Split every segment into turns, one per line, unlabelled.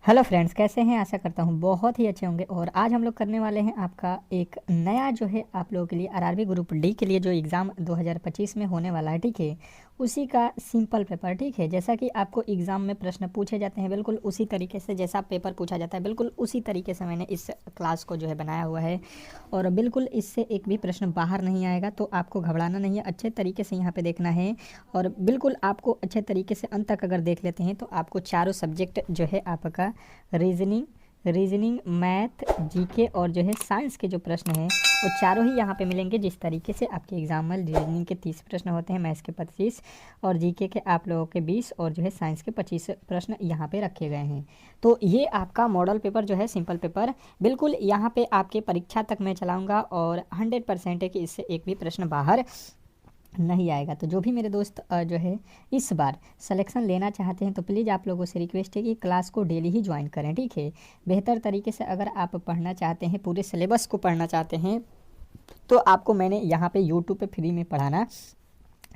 Hello friends, कैसे हैं? आशा करता हूँ बहुत ही अच्छे होंगे। और आज हम लोग करने वाले हैं आपका एक नया जो है आप लोगों के लिए आरआरबी ग्रुप डी के लिए जो एग्ज़ाम 2025 में होने वाला है, ठीक है, उसी का सिंपल पेपर। ठीक है, जैसा कि आपको एग्ज़ाम में प्रश्न पूछे जाते हैं बिल्कुल उसी तरीके से, जैसा पेपर पूछा जाता है बिल्कुल उसी तरीके से मैंने इस क्लास को जो है बनाया हुआ है। और बिल्कुल इससे एक भी प्रश्न बाहर नहीं आएगा, तो आपको घबराना नहीं है, अच्छे तरीके से यहाँ पे देखना है। और बिल्कुल आपको अच्छे तरीके से अंत तक अगर देख लेते हैं तो आपको चारों सब्जेक्ट जो है आपका रीजनिंग मैथ जीके और जो है साइंस के जो प्रश्न हैं वो चारों ही यहाँ पे मिलेंगे। जिस तरीके से आपके एग्जाम में रीजनिंग के 30 प्रश्न होते हैं, मैथ्स के 25 और जीके के आप लोगों के 20 और जो है साइंस के 25 प्रश्न यहाँ पे रखे गए हैं। तो ये आपका मॉडल पेपर जो है सिंपल पेपर बिल्कुल यहाँ पे आपके परीक्षा तक मैं चलाऊँगा और 100% है कि इससे एक भी प्रश्न बाहर नहीं आएगा। तो जो भी मेरे दोस्त जो है इस बार सिलेक्शन लेना चाहते हैं तो प्लीज़ आप लोगों से रिक्वेस्ट है कि क्लास को डेली ही ज्वाइन करें। ठीक है, बेहतर तरीके से अगर आप पढ़ना चाहते हैं, पूरे सिलेबस को पढ़ना चाहते हैं, तो आपको मैंने यहाँ पे यूट्यूब पे फ्री में पढ़ाना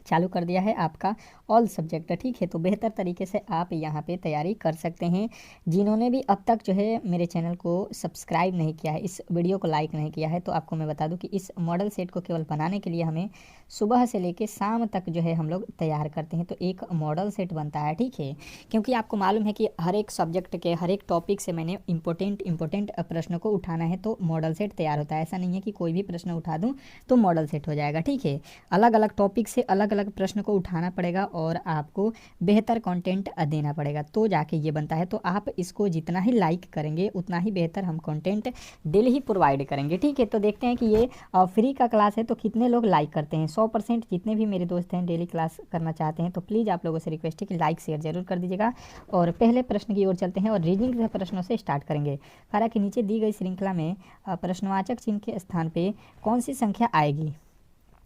चालू कर दिया है आपका ऑल सब्जेक्ट। ठीक है, तो बेहतर तरीके से आप यहाँ पे तैयारी कर सकते हैं। जिन्होंने भी अब तक जो है मेरे चैनल को सब्सक्राइब नहीं किया है, इस वीडियो को लाइक नहीं किया है, तो आपको मैं बता दूं कि इस मॉडल सेट को केवल बनाने के लिए हमें सुबह से लेकर शाम तक जो है हम लोग तैयार करते हैं, तो एक मॉडल सेट बनता है। ठीक है, क्योंकि आपको मालूम है कि हर एक सब्जेक्ट के हर एक टॉपिक से मैंने इंपॉर्टेंट प्रश्नों को उठाना है, तो मॉडल सेट तैयार होता है। ऐसा नहीं है कि कोई भी प्रश्न उठा दूँ तो मॉडल सेट हो जाएगा। ठीक है, अलग अलग टॉपिक से अलग अलग प्रश्न को उठाना पड़ेगा और आपको बेहतर कंटेंट देना पड़ेगा, तो जाके ये बनता है। तो आप इसको जितना ही लाइक करेंगे उतना ही बेहतर हम कंटेंट डेली ही प्रोवाइड करेंगे। ठीक है, तो देखते हैं कि ये फ्री का क्लास है तो कितने लोग लाइक करते हैं। 100% जितने भी मेरे दोस्त हैं डेली क्लास करना चाहते हैं तो प्लीज़ आप लोगों से रिक्वेस्ट है कि लाइक शेयर जरूर कर दीजिएगा। और पहले प्रश्न की ओर चलते हैं और रीजनिंग के प्रश्नों से स्टार्ट करेंगे। कहा कि नीचे दी गई श्रृंखला में प्रश्नवाचक चिन्ह के स्थान पर कौन सी संख्या आएगी।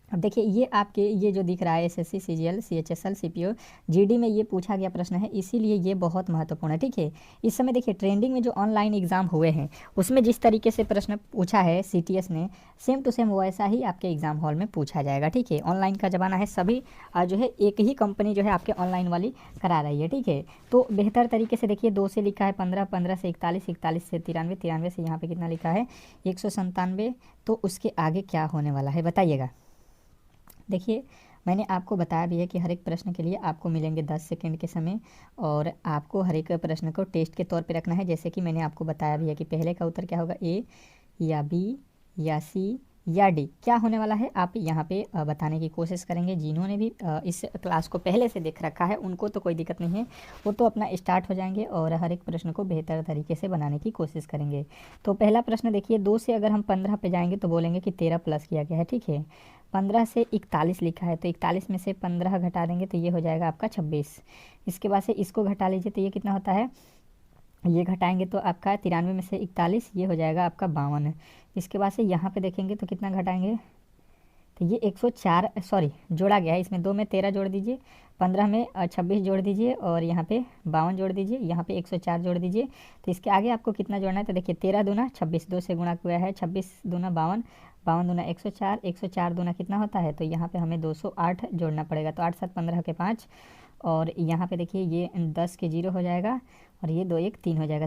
अब देखिए, ये आपके ये जो दिख रहा है SSC CGL CHSL CPO GD में ये पूछा गया प्रश्न है, इसीलिए ये बहुत महत्वपूर्ण है। ठीक है, इस समय देखिए ट्रेंडिंग में जो ऑनलाइन एग्जाम हुए हैं उसमें जिस तरीके से प्रश्न पूछा है सीटीएस ने, सेम टू सेम वैसा ही आपके एग्जाम हॉल में पूछा जाएगा। ठीक है, ऑनलाइन का ज़माना है, सभी जो है एक ही कंपनी जो है आपके ऑनलाइन वाली करा रही है। ठीक है, तो बेहतर तरीके से देखिए, 2 से लिखा है 15, 15 से 41, 41 से 93, 93 से यहाँ पे कितना लिखा है 197, तो उसके आगे क्या होने वाला है बताइएगा। देखिए, मैंने आपको बताया भी है कि हर एक प्रश्न के लिए आपको मिलेंगे 10 सेकंड के समय और आपको हर एक प्रश्न को टेस्ट के तौर पे रखना है। जैसे कि मैंने आपको बताया भी है कि पहले का उत्तर क्या होगा, ए या बी या सी या डी, क्या होने वाला है आप यहाँ पे बताने की कोशिश करेंगे। जिन्होंने भी इस क्लास को पहले से देख रखा है उनको तो कोई दिक्कत नहीं है, वो तो अपना स्टार्ट हो जाएंगे और हर एक प्रश्न को बेहतर तरीके से बनाने की कोशिश करेंगे। तो पहला प्रश्न देखिए, 2 से अगर हम 15 पे जाएंगे तो बोलेंगे कि 13 प्लस किया गया है। ठीक है, 15 से 41 लिखा है तो 41 में से 15 घटा देंगे तो ये हो जाएगा आपका 26। इसके बाद से इसको घटा लीजिए तो ये कितना होता है, ये घटाएंगे तो आपका 93 में से 41 ये हो जाएगा आपका 52। इसके बाद से यहाँ पे देखेंगे तो कितना घटाएंगे, तो ये 104 सॉरी जोड़ा गया है, इसमें 2 में 13 जोड़ दीजिए, 15 में 26 जोड़ दीजिए और यहाँ पे 52 जोड़ दीजिए, यहाँ पे 104 जोड़ दीजिए। तो इसके आगे आपको कितना जोड़ना है, तो देखिए 13 दूना 26, 2 से गुणा हुआ है, 26 दूना 52, 52 दूना 104, 104 दूना कितना होता है, तो यहाँ पे हमें 208 जोड़ना पड़ेगा। तो 8 7 15 के 5 और यहाँ पे देखिए ये 10 के 0 हो जाएगा और ये 2 1 3 हो जाएगा।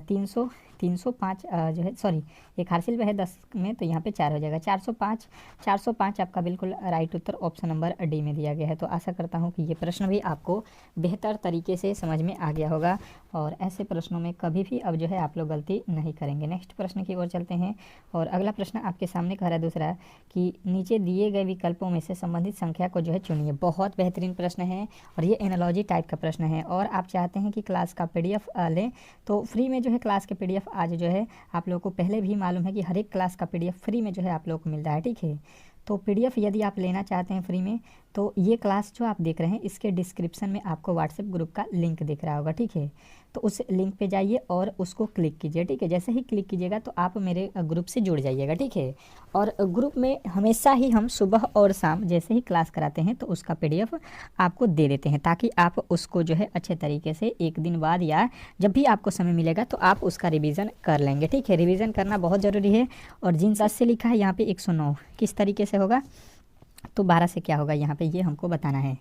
305 जो है सॉरी एक हासिल में है 10 में, तो यहाँ पे 4 हो जाएगा। 405 आपका बिल्कुल राइट उत्तर ऑप्शन नंबर डी में दिया गया है। तो आशा करता हूँ कि ये प्रश्न भी आपको बेहतर तरीके से समझ में आ गया होगा और ऐसे प्रश्नों में कभी भी अब जो है आप लोग गलती नहीं करेंगे। नेक्स्ट प्रश्न की ओर चलते हैं और अगला प्रश्न आपके सामने कह रहा है दूसरा कि नीचे दिए गए विकल्पों में से संबंधित संख्या को जो है चुनिए। बहुत बेहतरीन प्रश्न है और ये एनालॉजी टाइप का प्रश्न है और आप चाहते हैं कि क्लास का PDF लें तो फ्री में जो है क्लास के PDF आज जो है आप लोगों को पहले भी मालूम है कि हर एक क्लास का PDF फ्री में जो है आप लोगों को मिल रहा है। ठीक है, तो PDF यदि आप लेना चाहते हैं फ्री में तो ये क्लास जो आप देख रहे हैं इसके डिस्क्रिप्शन में आपको व्हाट्सएप ग्रुप का लिंक दिख रहा होगा। ठीक है, तो उस लिंक पे जाइए और उसको क्लिक कीजिए। ठीक है, जैसे ही क्लिक कीजिएगा तो आप मेरे ग्रुप से जुड़ जाइएगा। ठीक है, और ग्रुप में हमेशा ही हम सुबह और शाम जैसे ही क्लास कराते हैं तो उसका PDF आपको दे देते हैं ताकि आप उसको जो है अच्छे तरीके से एक दिन बाद या जब भी आपको समय मिलेगा तो आप उसका रिवीजन कर लेंगे। ठीक है, रिवीजन करना बहुत ज़रूरी है। और जिन 10 से लिखा है यहाँ पे 109 किस तरीके से होगा, तो 12 से क्या होगा यहाँ पे ये हमको बताना है।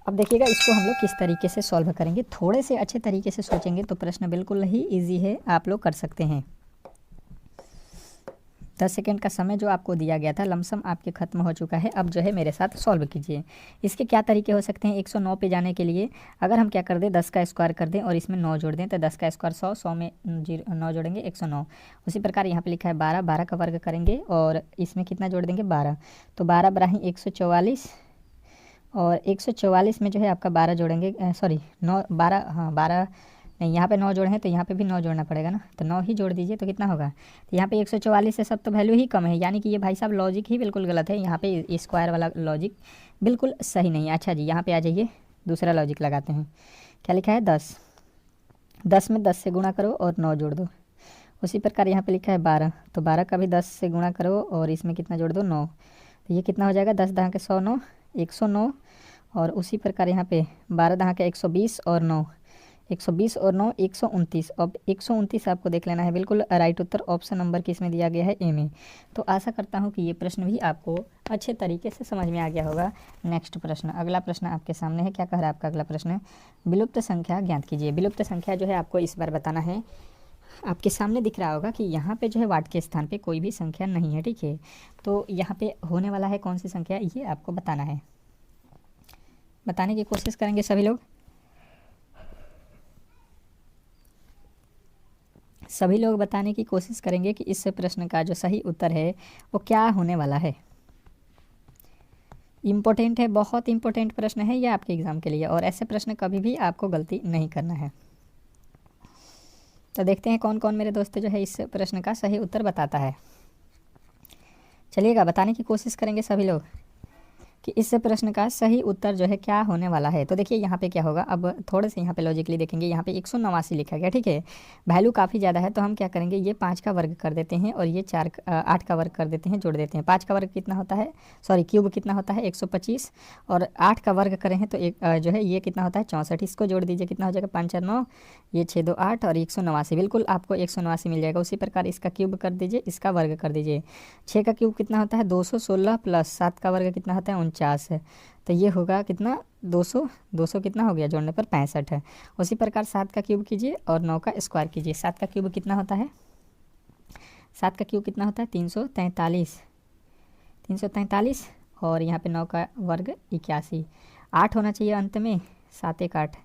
अब देखिएगा इसको हम लोग किस तरीके से सॉल्व करेंगे। थोड़े से अच्छे तरीके से सोचेंगे तो प्रश्न बिल्कुल ही ईजी है, आप लोग कर सकते हैं। 10 सेकेंड का समय जो आपको दिया गया था लमसम आपके ख़त्म हो चुका है। अब जो है मेरे साथ सॉल्व कीजिए। इसके क्या तरीके हो सकते हैं। 109 पे जाने के लिए अगर हम क्या कर दें, 10 का स्क्वायर कर दें और इसमें 9 जोड़ दें तो 10 का स्क्वायर 100, 100 में 9 जोड़ेंगे 109। उसी प्रकार यहाँ पे लिखा है 12, 12 का वर्ग करेंगे और इसमें कितना जोड़ देंगे 12, तो 12 बराही 144 और 144 में जो है आपका 12 जोड़ेंगे, सॉरी 9, 12, हाँ 12 नहीं, यहाँ पे 9 जोड़े हैं तो यहाँ पे भी 9 जोड़ना पड़ेगा ना, तो 9 ही जोड़ दीजिए तो कितना होगा। तो यहाँ पे 144 से सब तो वैल्यू ही कम है, यानी कि ये भाई साहब लॉजिक ही बिल्कुल गलत है। यहाँ पे स्क्वायर वाला लॉजिक बिल्कुल सही नहीं है। अच्छा जी, यहाँ पे आ जाइए, दूसरा लॉजिक लगाते हैं। क्या लिखा है 10, 10 में 10 से गुणा करो और 9 जोड़ दो। उसी प्रकार यहाँ पे लिखा है 12, तो 12 का भी 10 से गुणा करो और इसमें कितना जोड़ दो 9, तो ये कितना हो जाएगा 10 दहाँ के 100, 9 109। और उसी प्रकार यहाँ पे 12 दहाँ के 120 और 9 120 और 9 129। अब 129 आपको देख लेना है। बिल्कुल राइट उत्तर ऑप्शन नंबर किस में दिया गया है, ए में। तो आशा करता हूँ कि ये प्रश्न भी आपको अच्छे तरीके से समझ में आ गया होगा। नेक्स्ट प्रश्न, अगला प्रश्न आपके सामने है। क्या कह रहा है आपका अगला प्रश्न, विलुप्त संख्या ज्ञात कीजिए। विलुप्त संख्या जो है आपको इस बार बताना है। आपके सामने दिख रहा होगा कि यहाँ पे जो है वाट के स्थान पे कोई भी संख्या नहीं है, ठीक है। तो यहाँ पे होने वाला है कौन सी संख्या, ये आपको बताना है। बताने की कोशिश करेंगे सभी लोग। सभी लोग बताने की कोशिश करेंगे कि इस प्रश्न का जो सही उत्तर है वो क्या होने वाला है। इम्पोर्टेंट है, बहुत इम्पोर्टेंट प्रश्न है ये आपके एग्ज़ाम के लिए, और ऐसे प्रश्न कभी भी आपको गलती नहीं करना है। तो देखते हैं कौन कौन मेरे दोस्त जो है इस प्रश्न का सही उत्तर बताता है। चलिएगा, बताने की कोशिश करेंगे सभी लोग कि इस प्रश्न का सही उत्तर जो है क्या होने वाला है। तो देखिए यहाँ पे क्या होगा, अब थोड़े से यहाँ पे लॉजिकली देखेंगे। यहाँ पे 189 लिखा गया, ठीक है। वैल्यू काफ़ी ज़्यादा है तो हम क्या करेंगे, ये 5 का वर्ग कर देते हैं और ये 8 का वर्ग कर देते हैं, जोड़ देते हैं। 5 का वर्ग कितना होता है, सॉरी क्यूब कितना होता है 125, और 8 का वर्ग करें हैं तो एक जो है ये कितना होता है 64। इसको जोड़ दीजिए, कितना हो जाएगा 5 4 9, ये 6 2 8 और 189। बिल्कुल आपको 189 मिल जाएगा। उसी प्रकार इसका क्यूब कर दीजिए, इसका वर्ग कर दीजिए। 6 का क्यूब कितना होता है 216 प्लस 7 का वर्ग कितना होता है 49 है, तो ये होगा कितना 200, 200 कितना हो गया जोड़ने पर 65 है। उसी प्रकार 7 का क्यूब कीजिए और 9 का स्क्वायर कीजिए। 7 का क्यूब कितना होता है, 7 का क्यूब कितना होता है 343, 343 और यहाँ पे 9 का वर्ग 81। 8 होना चाहिए अंत में, 7 1 8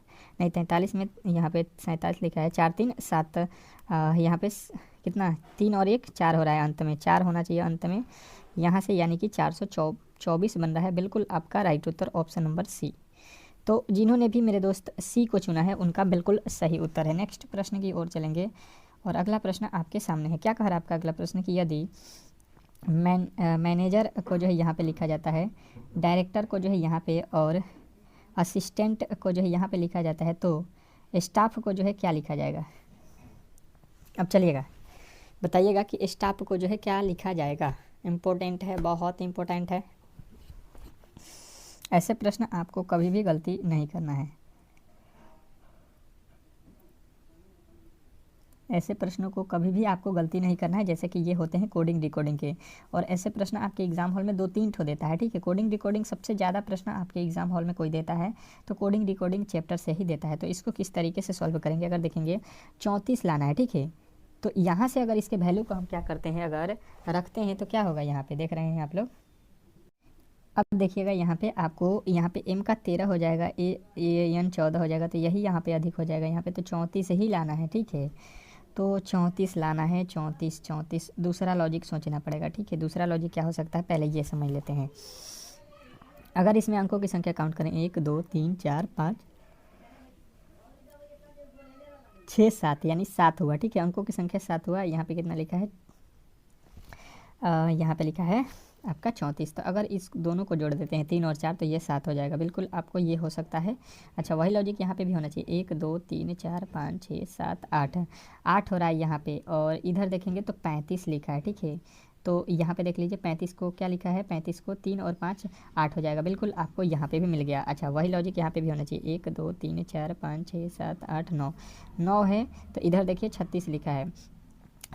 नहीं 43 में यहाँ पे 47 लिखा है, 4 3 7, यहाँ पे कितना 3 और 1 4 हो रहा है, अंत में 4 होना चाहिए अंत में यहाँ से, यानी कि 424 बन रहा है। बिल्कुल आपका राइट उत्तर ऑप्शन नंबर सी। तो जिन्होंने भी मेरे दोस्त सी को चुना है उनका बिल्कुल सही उत्तर है। नेक्स्ट प्रश्न की ओर चलेंगे और अगला प्रश्न आपके सामने है। क्या कह रहा है आपका अगला प्रश्न कि यदि मैनेजर को जो है यहाँ पे लिखा जाता है, डायरेक्टर को जो है यहाँ पे और असिस्टेंट को जो है यहाँ पे लिखा जाता है, तो स्टाफ को जो है क्या लिखा जाएगा। अब चलिएगा बताइएगा कि स्टाफ को जो है क्या लिखा जाएगा। इम्पोर्टेंट है, बहुत इम्पोर्टेंट है। ऐसे प्रश्न आपको कभी भी गलती नहीं करना है। ऐसे प्रश्नों को कभी भी आपको गलती नहीं करना है, जैसे कि ये होते हैं कोडिंग डिकोडिंग के, और ऐसे प्रश्न आपके एग्जाम हॉल में 2-3 ठो देता है, ठीक है। कोडिंग डिकोडिंग सबसे ज़्यादा प्रश्न आपके एग्जाम हॉल में कोई देता है तो कोडिंग डिकोडिंग चैप्टर से ही देता है। तो इसको किस तरीके से सॉल्व करेंगे, अगर देखेंगे 34 लाना है, ठीक है। तो यहाँ से अगर इसके वैल्यू को हम क्या करते हैं, अगर रखते हैं तो क्या होगा, यहाँ पे देख रहे हैं आप लोग। अब देखिएगा यहाँ पे आपको यहाँ पे m का 13 हो जाएगा, n 14 हो जाएगा, तो यही यहाँ पे अधिक हो जाएगा। यहाँ पे तो 34 ही लाना है, ठीक है। तो 34 लाना है, 34 34। दूसरा लॉजिक सोचना पड़ेगा, ठीक है। दूसरा लॉजिक क्या हो सकता है, पहले ये समझ लेते हैं। अगर इसमें अंकों की संख्या काउंट करें 1 2 3 4 5 6 7, यानी 7 हुआ, ठीक है। अंकों की संख्या 7 हुआ। यहाँ पे कितना लिखा है, यहाँ पे लिखा है आपका 34। तो अगर इस दोनों को जोड़ देते हैं 3 और 4 तो ये 7 हो जाएगा। बिल्कुल आपको ये हो सकता है। अच्छा, वही लॉजिक यहाँ पे भी होना चाहिए। 1 2 3 4 5 6 7 8, 8 हो रहा है यहाँ पे, और इधर देखेंगे तो 35 लिखा है, ठीक है। तो यहाँ पे देख लीजिए 35 को क्या लिखा है, 35 को 3 और 5 8 हो जाएगा। बिल्कुल आपको यहाँ पे भी मिल गया। अच्छा, वही लॉजिक यहाँ पे भी होना चाहिए। 1 2 3 4 5 6 7 8 9, 9 है तो इधर देखिए 36 लिखा है।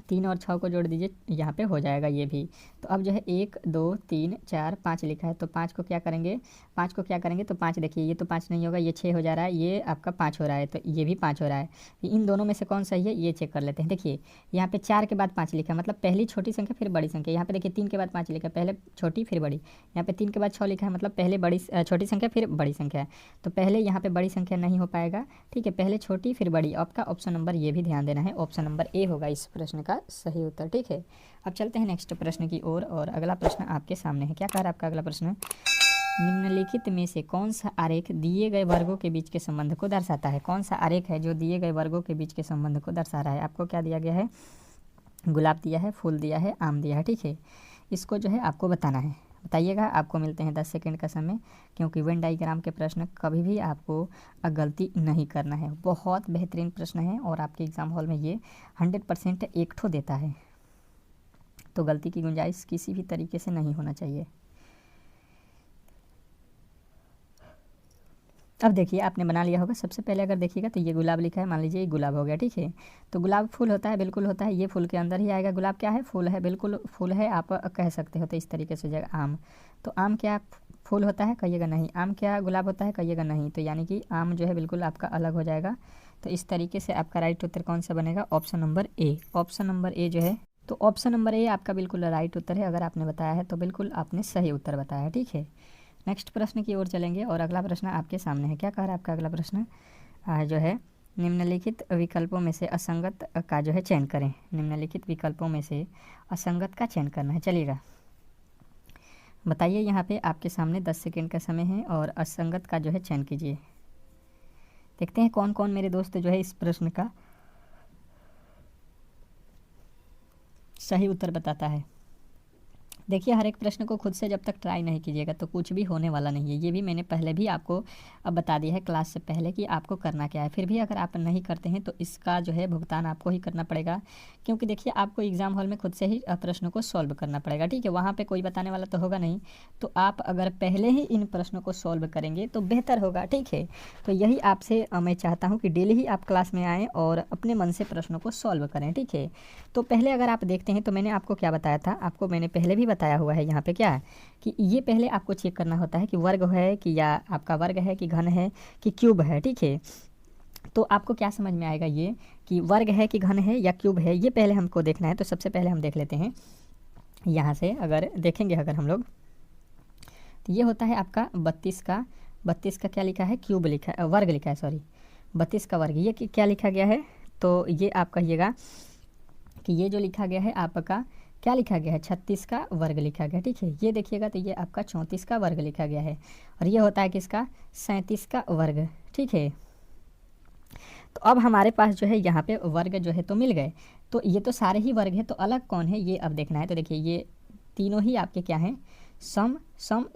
3 और 6 को जोड़ दीजिए, यहाँ पे हो जाएगा ये भी। तो अब जो है 1 2 3 4 5 लिखा है, तो 5 को क्या करेंगे, 5 को क्या करेंगे, तो 5 देखिए ये तो 5 नहीं होगा, ये 6 हो जा रहा है, ये आपका 5 हो रहा है, तो ये भी 5 हो रहा है। इन दोनों में से कौन सही है ये चेक कर लेते हैं। देखिए यहाँ पे 4 के बाद 5 लिखा है, मतलब पहली छोटी संख्या फिर बड़ी संख्या। यहाँ पे देखिए 3 के बाद 5 लिखा है, पहले छोटी फिर बड़ी। यहाँ पे 3 के बाद 6 लिखा है, मतलब पहले छोटी संख्या फिर बड़ी संख्या है। तो पहले यहाँ पे बड़ी संख्या नहीं हो पाएगा, ठीक है, पहले छोटी फिर बड़ी। आपका ऑप्शन नंबर ये भी ध्यान देना है, ऑप्शन नंबर ए होगा इस प्रश्न का सही उत्तर, ठीक है। अब चलते हैं नेक्स्ट प्रश्न की ओर, और अगला प्रश्न आपके सामने है। क्या कह रहा है आपका अगला प्रश्न, निम्नलिखित में से कौन सा आरेख दिए गए वर्गों के बीच के संबंध को दर्शाता है। कौन सा आरेख है जो दिए गए वर्गों के बीच के संबंध को दर्शा रहा है। आपको क्या दिया गया है, गुलाब दिया है, फूल दिया है, आम दिया है, ठीक है। इसको जो है आपको बताना है, बताइएगा। आपको मिलते हैं 10 सेकंड का समय, क्योंकि वेन डायग्राम के प्रश्न कभी भी आपको गलती नहीं करना है। बहुत बेहतरीन प्रश्न है और आपके एग्ज़ाम हॉल में ये 100% एक ठो देता है, तो गलती की गुंजाइश किसी भी तरीके से नहीं होना चाहिए। अब देखिए आपने बना लिया होगा। सबसे पहले अगर देखिएगा तो ये गुलाब लिखा है, मान लीजिए ये गुलाब हो गया, ठीक है। तो गुलाब फूल होता है, बिल्कुल होता है, ये फूल के अंदर ही आएगा। गुलाब क्या है, फूल है, बिल्कुल फूल है, आप कह सकते हो। तो इस तरीके से हो जाएगा आम। तो आम क्या फूल होता है, कहिएगा नहीं। आम क्या गुलाब होता है, कहिएगा नहीं। तो यानी कि आम जो है बिल्कुल आपका अलग हो जाएगा। तो इस तरीके से आपका राइट उत्तर कौन सा बनेगा, option number A. Option number A जो है, तो ऑप्शन नंबर ए आपका बिल्कुल राइट उत्तर है। अगर आपने बताया है तो बिल्कुल आपने सही उत्तर बताया है, ठीक है। नेक्स्ट प्रश्न की ओर चलेंगे, और अगला प्रश्न आपके सामने है। क्या कह रहा है आपका अगला प्रश्न, जो है निम्नलिखित विकल्पों में से असंगत का जो है चयन करें। निम्नलिखित विकल्पों में से असंगत का चयन करना है। चलिएगा बताइए, यहाँ पे आपके सामने 10 सेकेंड का समय है, और असंगत का जो है चयन कीजिए। देखते हैं कौन कौन मेरे दोस्त जो है इस प्रश्न का सही उत्तर बताता है। देखिए हर एक प्रश्न को खुद से जब तक ट्राई नहीं कीजिएगा तो कुछ भी होने वाला नहीं है। ये भी मैंने पहले भी आपको अब बता दिया है क्लास से पहले कि आपको करना क्या है। फिर भी अगर आप नहीं करते हैं तो इसका जो है भुगतान आपको ही करना पड़ेगा, क्योंकि देखिए आपको एग्ज़ाम हॉल में खुद से ही प्रश्नों को सॉल्व करना पड़ेगा, ठीक है। वहाँ पर कोई बताने वाला तो होगा नहीं, तो आप अगर पहले ही इन प्रश्नों को सॉल्व करेंगे तो बेहतर होगा, ठीक है। तो यही आपसे मैं चाहता हूँ कि डेली ही आप क्लास में आएँ और अपने मन से प्रश्नों को सॉल्व करें, ठीक है। तो पहले अगर आप देखते हैं तो मैंने आपको क्या बताया था, आपको मैंने पहले भी बताया हुआ है। यहाँ पे क्या है कि ये पहले आपको चेक करना होता है कि वर्ग है कि या आपका वर्ग है कि घन है कि क्यूब है, ठीक है। तो आपको क्या समझ में आएगा ये कि वर्ग है कि घन है या क्यूब है, ये पहले हमको देखना है। तो सबसे पहले हम देख लेते हैं यहाँ से, अगर देखेंगे अगर हम लोग, तो ये होता है आपका 32 का क्या लिखा है, क्यूब लिखा है, वर्ग लिखा है, सॉरी 32 का वर्ग। ये क्या लिखा गया है, तो ये आप कहिएगा कि ये जो लिखा गया है आपका क्या लिखा गया है, 36 का वर्ग लिखा गया, ठीक है। ये देखिएगा तो ये आपका 34 का वर्ग लिखा गया है, और ये होता है किसका, 37 का वर्ग, ठीक है। तो अब हमारे पास जो है यहाँ पे वर्ग जो है तो मिल गए। तो ये तो सारे ही वर्ग है, तो अलग कौन है ये अब देखना है। तो देखिए ये तीनों ही आपके क्या हैं, सम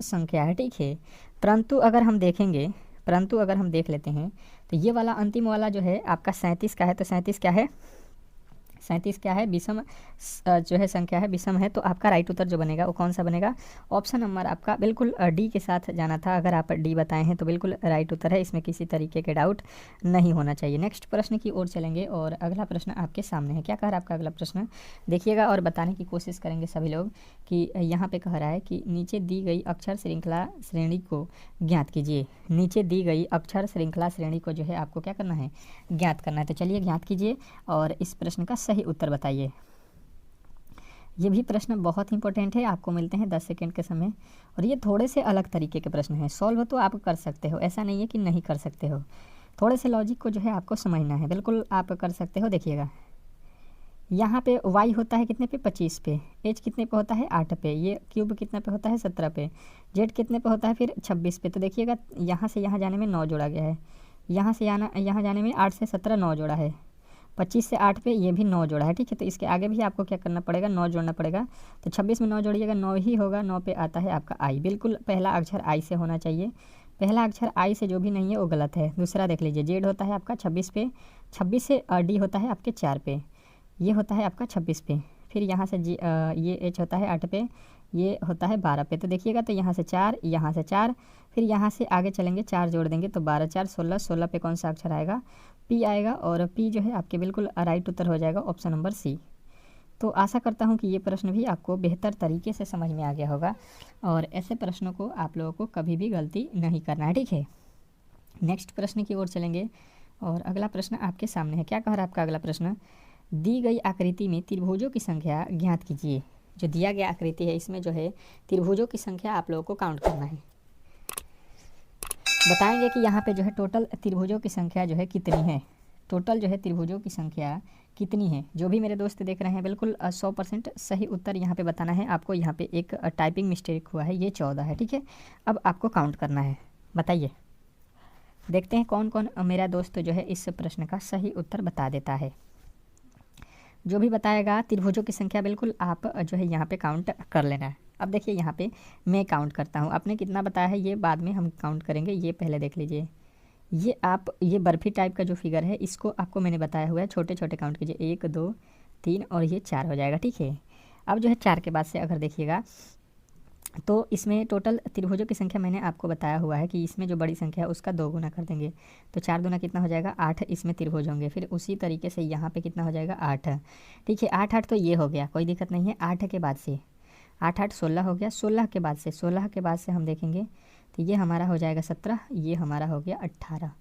संख्या है, ठीक है। परंतु अगर हम देख लेते हैं तो ये वाला अंतिम वाला जो है आपका 37 का है। तो 37 क्या है, 37 क्या है, विषम जो है संख्या है, विषम है। तो आपका राइट उत्तर जो बनेगा वो कौन सा बनेगा, ऑप्शन नंबर आपका बिल्कुल डी के साथ जाना था। अगर आप डी बताए हैं तो बिल्कुल राइट उत्तर है, इसमें किसी तरीके के डाउट नहीं होना चाहिए। नेक्स्ट प्रश्न की ओर चलेंगे, और अगला प्रश्न आपके सामने है। क्या कह रहा है आपका अगला प्रश्न, देखिएगा और बताने की कोशिश करेंगे सभी लोग कि यहाँ पे कह रहा है कि नीचे दी गई अक्षर श्रृंखला श्रेणी को ज्ञात कीजिए। नीचे दी गई अक्षर श्रृंखला श्रेणी को जो है आपको क्या करना है, ज्ञात करना है। तो चलिए ज्ञात कीजिए और इस प्रश्न का सही उत्तर बताइए। ये भी प्रश्न बहुत इंपॉर्टेंट है, आपको मिलते हैं 10 सेकंड के समय, और ये थोड़े से अलग तरीके के प्रश्न हैं। सॉल्व तो आप कर सकते हो, ऐसा नहीं है कि नहीं कर सकते हो, थोड़े से लॉजिक को जो है आपको समझना है, बिल्कुल आप कर सकते हो। देखिएगा यहाँ पे y होता है कितने पे, 25 पे, h कितने पे होता है, 8 पे, ये क्यूब कितने पे होता है, 17 पे, z कितने पे होता है फिर 26 पे। तो देखिएगा यहाँ से यहाँ जाने में 9 जोड़ा गया है, यहाँ से यहाँ जाने में 8 से 17 9 जोड़ा है, 25 से 8 पे ये भी 9 जोड़ा है, ठीक है। तो इसके आगे भी आपको क्या करना पड़ेगा, 9 जोड़ना पड़ेगा। तो 26 में 9 जोड़िएगा, 9 ही होगा। 9 पे आता है आपका आई, बिल्कुल पहला अक्षर आई से होना चाहिए। पहला अक्षर आई से जो भी नहीं है वो गलत है। दूसरा देख लीजिए, जेड होता है आपका 26 पे, 26 से डी होता है आपके 4 पे, ये होता है आपका 26 पे, फिर यहाँ से ये एच होता है 8 पे, ये होता है 12 पे। तो देखिएगा तो यहाँ से 4, यहाँ से 4, फिर यहाँ से आगे चलेंगे 4 जोड़ देंगे तो 12 4 16, 16 पे कौन सा अक्षर आएगा, पी आएगा। और पी जो है आपके बिल्कुल राइट उत्तर हो जाएगा, ऑप्शन नंबर सी। तो आशा करता हूँ कि ये प्रश्न भी आपको बेहतर तरीके से समझ में आ गया होगा और ऐसे प्रश्नों को आप लोगों को कभी भी गलती नहीं करना है, ठीक है। नेक्स्ट प्रश्न की ओर चलेंगे और अगला प्रश्न आपके सामने है। क्या कह रहा है आपका अगला प्रश्न? दी गई आकृति में त्रिभुजों की संख्या ज्ञात कीजिए। जो दिया गया आकृति है इसमें जो है त्रिभुजों की संख्या आप लोगों को काउंट करना है। बताएंगे कि यहाँ पे जो है टोटल त्रिभुजों की संख्या जो है कितनी है। टोटल जो है त्रिभुजों की संख्या कितनी है। जो भी मेरे दोस्त देख रहे हैं बिल्कुल 100% सही उत्तर यहाँ पे बताना है आपको। यहाँ पे एक टाइपिंग मिस्टेक हुआ है, ये 14 है, ठीक है। अब आपको काउंट करना है। बताइए, देखते हैं कौन कौन मेरा दोस्त जो है इस प्रश्न का सही उत्तर बता देता है। जो भी बताएगा त्रिभुजों की संख्या बिल्कुल आप जो है यहाँ पे काउंट कर लेना है। अब देखिए यहाँ पे मैं काउंट करता हूँ, आपने कितना बताया है ये बाद में हम काउंट करेंगे। ये पहले देख लीजिए, ये बर्फी टाइप का जो फिगर है इसको आपको मैंने बताया हुआ है। छोटे छोटे काउंट कीजिए, 1 2 3 और ये 4 हो जाएगा, ठीक है। अब जो है 4 के बाद से अगर देखिएगा तो इसमें टोटल त्रिभुजों की संख्या मैंने आपको बताया हुआ है कि इसमें जो बड़ी संख्या है उसका 2 गुना कर देंगे तो 4 दूना कितना हो जाएगा 8। इसमें त्रिभुज होंगे। फिर उसी तरीके से यहाँ पे कितना हो जाएगा 8, ठीक है। 8 8 तो ये हो गया, कोई दिक्कत नहीं है। 8 के बाद से 8 8 16 हो गया। 16 के बाद से हम देखेंगे तो ये हमारा हो जाएगा 17, ये हमारा हो गया 18।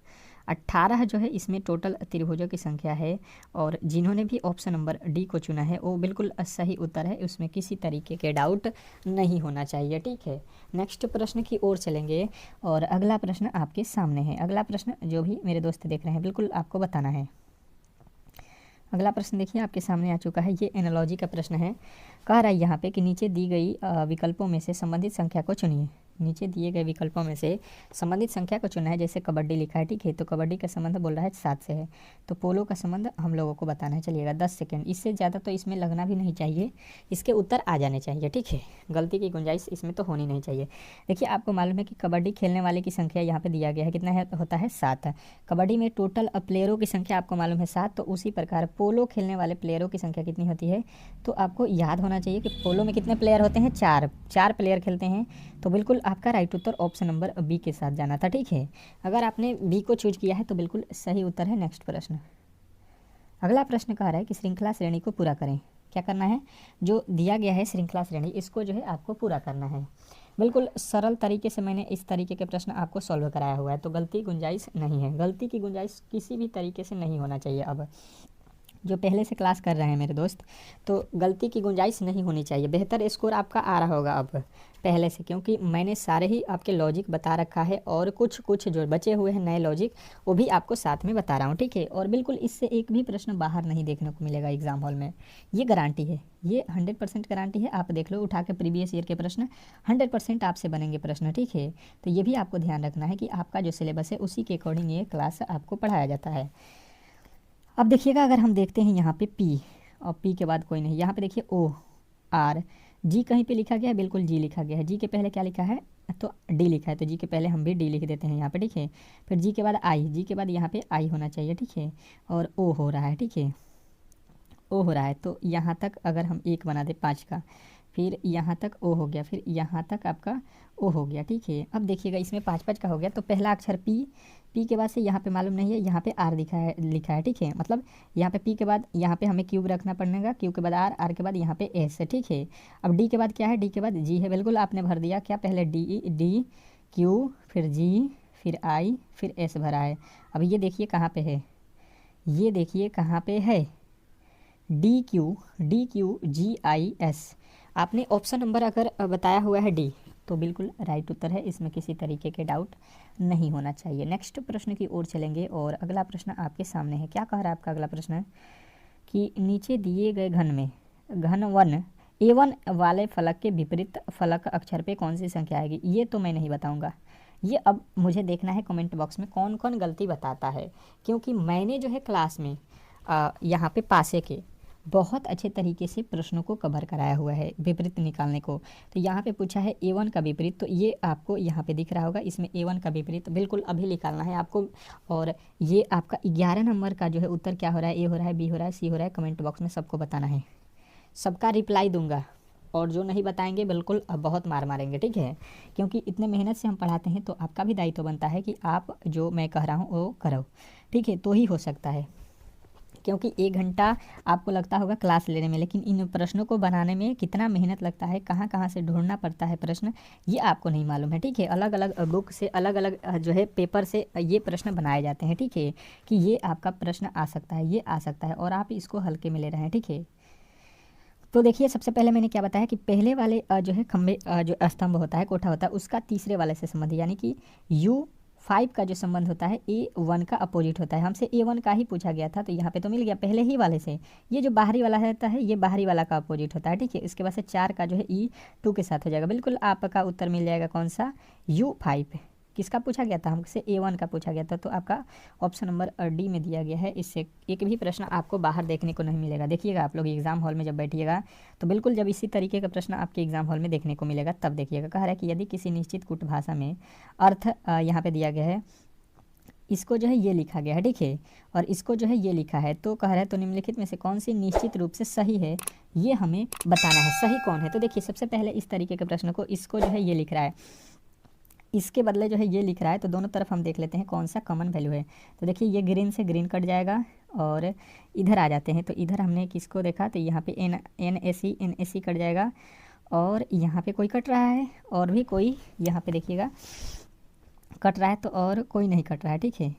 18 जो है इसमें टोटल त्रिभुजों की संख्या है। और जिन्होंने भी ऑप्शन नंबर डी को चुना है वो बिल्कुल सही उत्तर है, उसमें किसी तरीके के डाउट नहीं होना चाहिए, ठीक है। नेक्स्ट प्रश्न की ओर चलेंगे और अगला प्रश्न आपके सामने है। अगला प्रश्न जो भी मेरे दोस्त देख रहे हैं बिल्कुल आपको बताना है। अगला प्रश्न देखिए आपके सामने आ चुका है। ये एनालॉजी का प्रश्न है। कह रहा है यहाँ पे कि नीचे दी गई विकल्पों में से संबंधित संख्या को चुनिए। नीचे दिए गए विकल्पों में से संबंधित संख्या को चुना है। जैसे कबड्डी लिखा है, ठीक है, तो कबड्डी का संबंध बोल रहा है 7 से है। तो पोलो का संबंध हम लोगों को बताना है। चलिएगा 10 सेकेंड, इससे ज़्यादा तो इसमें लगना भी नहीं चाहिए, इसके उत्तर आ जाने चाहिए, ठीक है। गलती की गुंजाइश इसमें तो होनी नहीं चाहिए। देखिए आपको मालूम है कि कबड्डी खेलने वाले की संख्या यहाँ पे दिया गया है, कितना है होता है 7। कबड्डी में टोटल प्लेयरों की संख्या आपको मालूम है 7। तो उसी प्रकार पोलो खेलने वाले प्लेयरों की संख्या कितनी होती है, तो आपको याद होना चाहिए कि पोलो में कितने प्लेयर होते हैं, 4 प्लेयर खेलते हैं। तो बिल्कुल आपका राइट उत्तर ऑप्शन नंबर बी के साथ जाना था, ठीक है। अगर आपने बी को चूज किया है तो बिल्कुल सही उत्तर है। नेक्स्ट प्रश्न, अगला प्रश्न कह रहा है कि श्रृंखला श्रेणी को पूरा करें। क्या करना है, जो दिया गया है श्रृंखला श्रेणी इसको जो है आपको पूरा करना है। बिल्कुल सरल तरीके से मैंने इस तरीके के प्रश्न आपको सॉल्व कराया हुआ है, तो गलती गुंजाइश नहीं है। गलती की गुंजाइश किसी भी तरीके से नहीं होना चाहिए। अब जो पहले से क्लास कर रहे हैं मेरे दोस्त, तो गलती की गुंजाइश नहीं होनी चाहिए। बेहतर स्कोर आपका आ रहा होगा अब पहले से, क्योंकि मैंने सारे ही आपके लॉजिक बता रखा है और कुछ जो बचे हुए हैं नए लॉजिक वो भी आपको साथ में बता रहा हूँ, ठीक है। और बिल्कुल इससे एक भी प्रश्न बाहर नहीं देखने को मिलेगा एग्जाम हॉल में, ये गारंटी है, ये 100% गारंटी है। आप देख लो उठा के प्रीवियस ईयर के प्रश्न 100% आपसे बनेंगे प्रश्न, ठीक है। तो ये भी आपको ध्यान रखना है कि आपका जो सिलेबस है उसी के अकॉर्डिंग ये क्लास आपको पढ़ाया जाता है। अब देखिएगा अगर हम देखते हैं यहाँ पे पी और पी के बाद कोई नहीं, यहाँ पे देखिए ओ आर जी कहीं पे लिखा गया है, बिल्कुल जी लिखा गया है। जी के पहले क्या लिखा है, तो डी लिखा है, तो जी के पहले हम भी डी लिख देते हैं यहाँ पे, ठीक है। फिर जी के बाद आई, जी के बाद यहाँ पे आई होना चाहिए, ठीक है। और ओ हो रहा है, ठीक है, ओ हो रहा है। तो यहाँ तक अगर हम 1 बना दें 5 का, फिर यहाँ तक ओ हो गया, फिर यहाँ तक आपका ओ हो गया, ठीक है। अब देखिएगा इसमें 5 का हो गया, तो पहला अक्षर पी, पी के बाद से यहाँ पे मालूम नहीं है, यहाँ पे आर लिखा है, ठीक है। मतलब यहाँ पे पी के बाद यहाँ पे हमें क्यूब रखना पड़ेगा, क्यू के बाद आर, आर के बाद यहाँ पे एस है, ठीक है। अब डी के बाद क्या है, डी के बाद जी है, बिल्कुल आपने भर दिया क्या, पहले डी क्यू, फिर जी, फिर आई, फिर एस भरा है। अब ये देखिए कहाँ पे है, ये देखिए कहाँ पे है, D Q G I S. आपने ऑप्शन नंबर अगर बताया हुआ है डी तो बिल्कुल राइट उत्तर है, इसमें किसी तरीके के डाउट नहीं होना चाहिए। नेक्स्ट प्रश्न की ओर चलेंगे और अगला प्रश्न आपके सामने है। क्या कह रहा है आपका अगला प्रश्न, कि नीचे दिए गए घन में घन वन A1 वाले फलक के विपरीत फलक अक्षर पे कौन सी संख्या आएगी। ये तो मैं नहीं बताऊंगा, ये अब मुझे देखना है कमेंट बॉक्स में कौन कौन गलती बताता है, क्योंकि मैंने जो है क्लास में यहाँ पे पासे के बहुत अच्छे तरीके से प्रश्नों को कवर कराया हुआ है विपरीत निकालने को। तो यहाँ पे पूछा है A1 का विपरीत, तो ये आपको यहाँ पे दिख रहा होगा, इसमें A1 का विपरीत बिल्कुल अभी निकालना है आपको। और ये आपका 11 नंबर का जो है उत्तर क्या हो रहा है, ए हो रहा है, बी हो रहा है, सी हो रहा है, कमेंट बॉक्स में सबको बताना है। सबका रिप्लाई दूंगा और जो नहीं बताएंगे बिल्कुल अब बहुत मार मारेंगे, ठीक है। क्योंकि इतने मेहनत से हम पढ़ाते हैं तो आपका भी दायित्व बनता है कि आप जो मैं कह रहा हूँ वो करो, ठीक है, तो ही हो सकता है। क्योंकि 1 घंटा आपको लगता होगा क्लास लेने में, लेकिन इन प्रश्नों को बनाने में कितना मेहनत लगता है, कहाँ कहाँ से ढूंढना पड़ता है प्रश्न, ये आपको नहीं मालूम है। ठीक है, अलग अलग बुक से, अलग अलग जो है पेपर से ये प्रश्न बनाए जाते हैं। ठीक है, कि ये आपका प्रश्न आ सकता है, ये आ सकता है, और आप इसको हल्के में ले रहे हैं। ठीक है, तो देखिए सबसे पहले मैंने क्या बताया कि पहले वाले जो है खंबे, जो स्तंभ होता है, कोठा होता है, उसका तीसरे वाले से संबंध, यानी कि U5 का जो संबंध होता है A1 का अपोजिट होता है। हमसे A1 का ही पूछा गया था, तो यहाँ पे तो मिल गया पहले ही वाले से। ये जो बाहरी वाला रहता है, ये बाहरी वाला का अपोजिट होता है। ठीक है, इसके बाद से 4 का जो है E2 के साथ हो जाएगा। बिल्कुल आपका उत्तर मिल जाएगा कौन सा, U5। किसका पूछा गया था, हमसे A1 का पूछा गया था, तो आपका ऑप्शन नंबर डी में दिया गया है। इससे एक भी प्रश्न आपको बाहर देखने को नहीं मिलेगा। देखिएगा आप लोग एग्जाम हॉल में जब बैठिएगा तो बिल्कुल जब इसी तरीके का प्रश्न आपके एग्जाम हॉल में देखने को मिलेगा तब देखिएगा। कह रहा है कि यदि किसी निश्चित कूट भाषा में अर्थ यहाँ पे दिया गया है, इसको जो है ये लिखा गया है। ठीक है, और इसको जो है ये लिखा है, तो कह रहा है तो निम्नलिखित में से कौन सी निश्चित रूप से सही है, ये हमें बताना है। सही कौन है, तो देखिए सबसे पहले इस तरीके के प्रश्न को, इसको जो है ये लिख रहा है, इसके बदले जो है ये लिख रहा है, तो दोनों तरफ हम देख लेते हैं कौन सा कॉमन वैल्यू है। तो देखिए ये ग्रीन से ग्रीन कट जाएगा, और इधर आ जाते हैं, तो इधर हमने किसको देखा, तो यहाँ पे एन ए सी कट जाएगा, और यहाँ पे कोई कट रहा है, और भी कोई यहाँ पे देखिएगा कट रहा है, तो और कोई नहीं कट रहा है। ठीक है,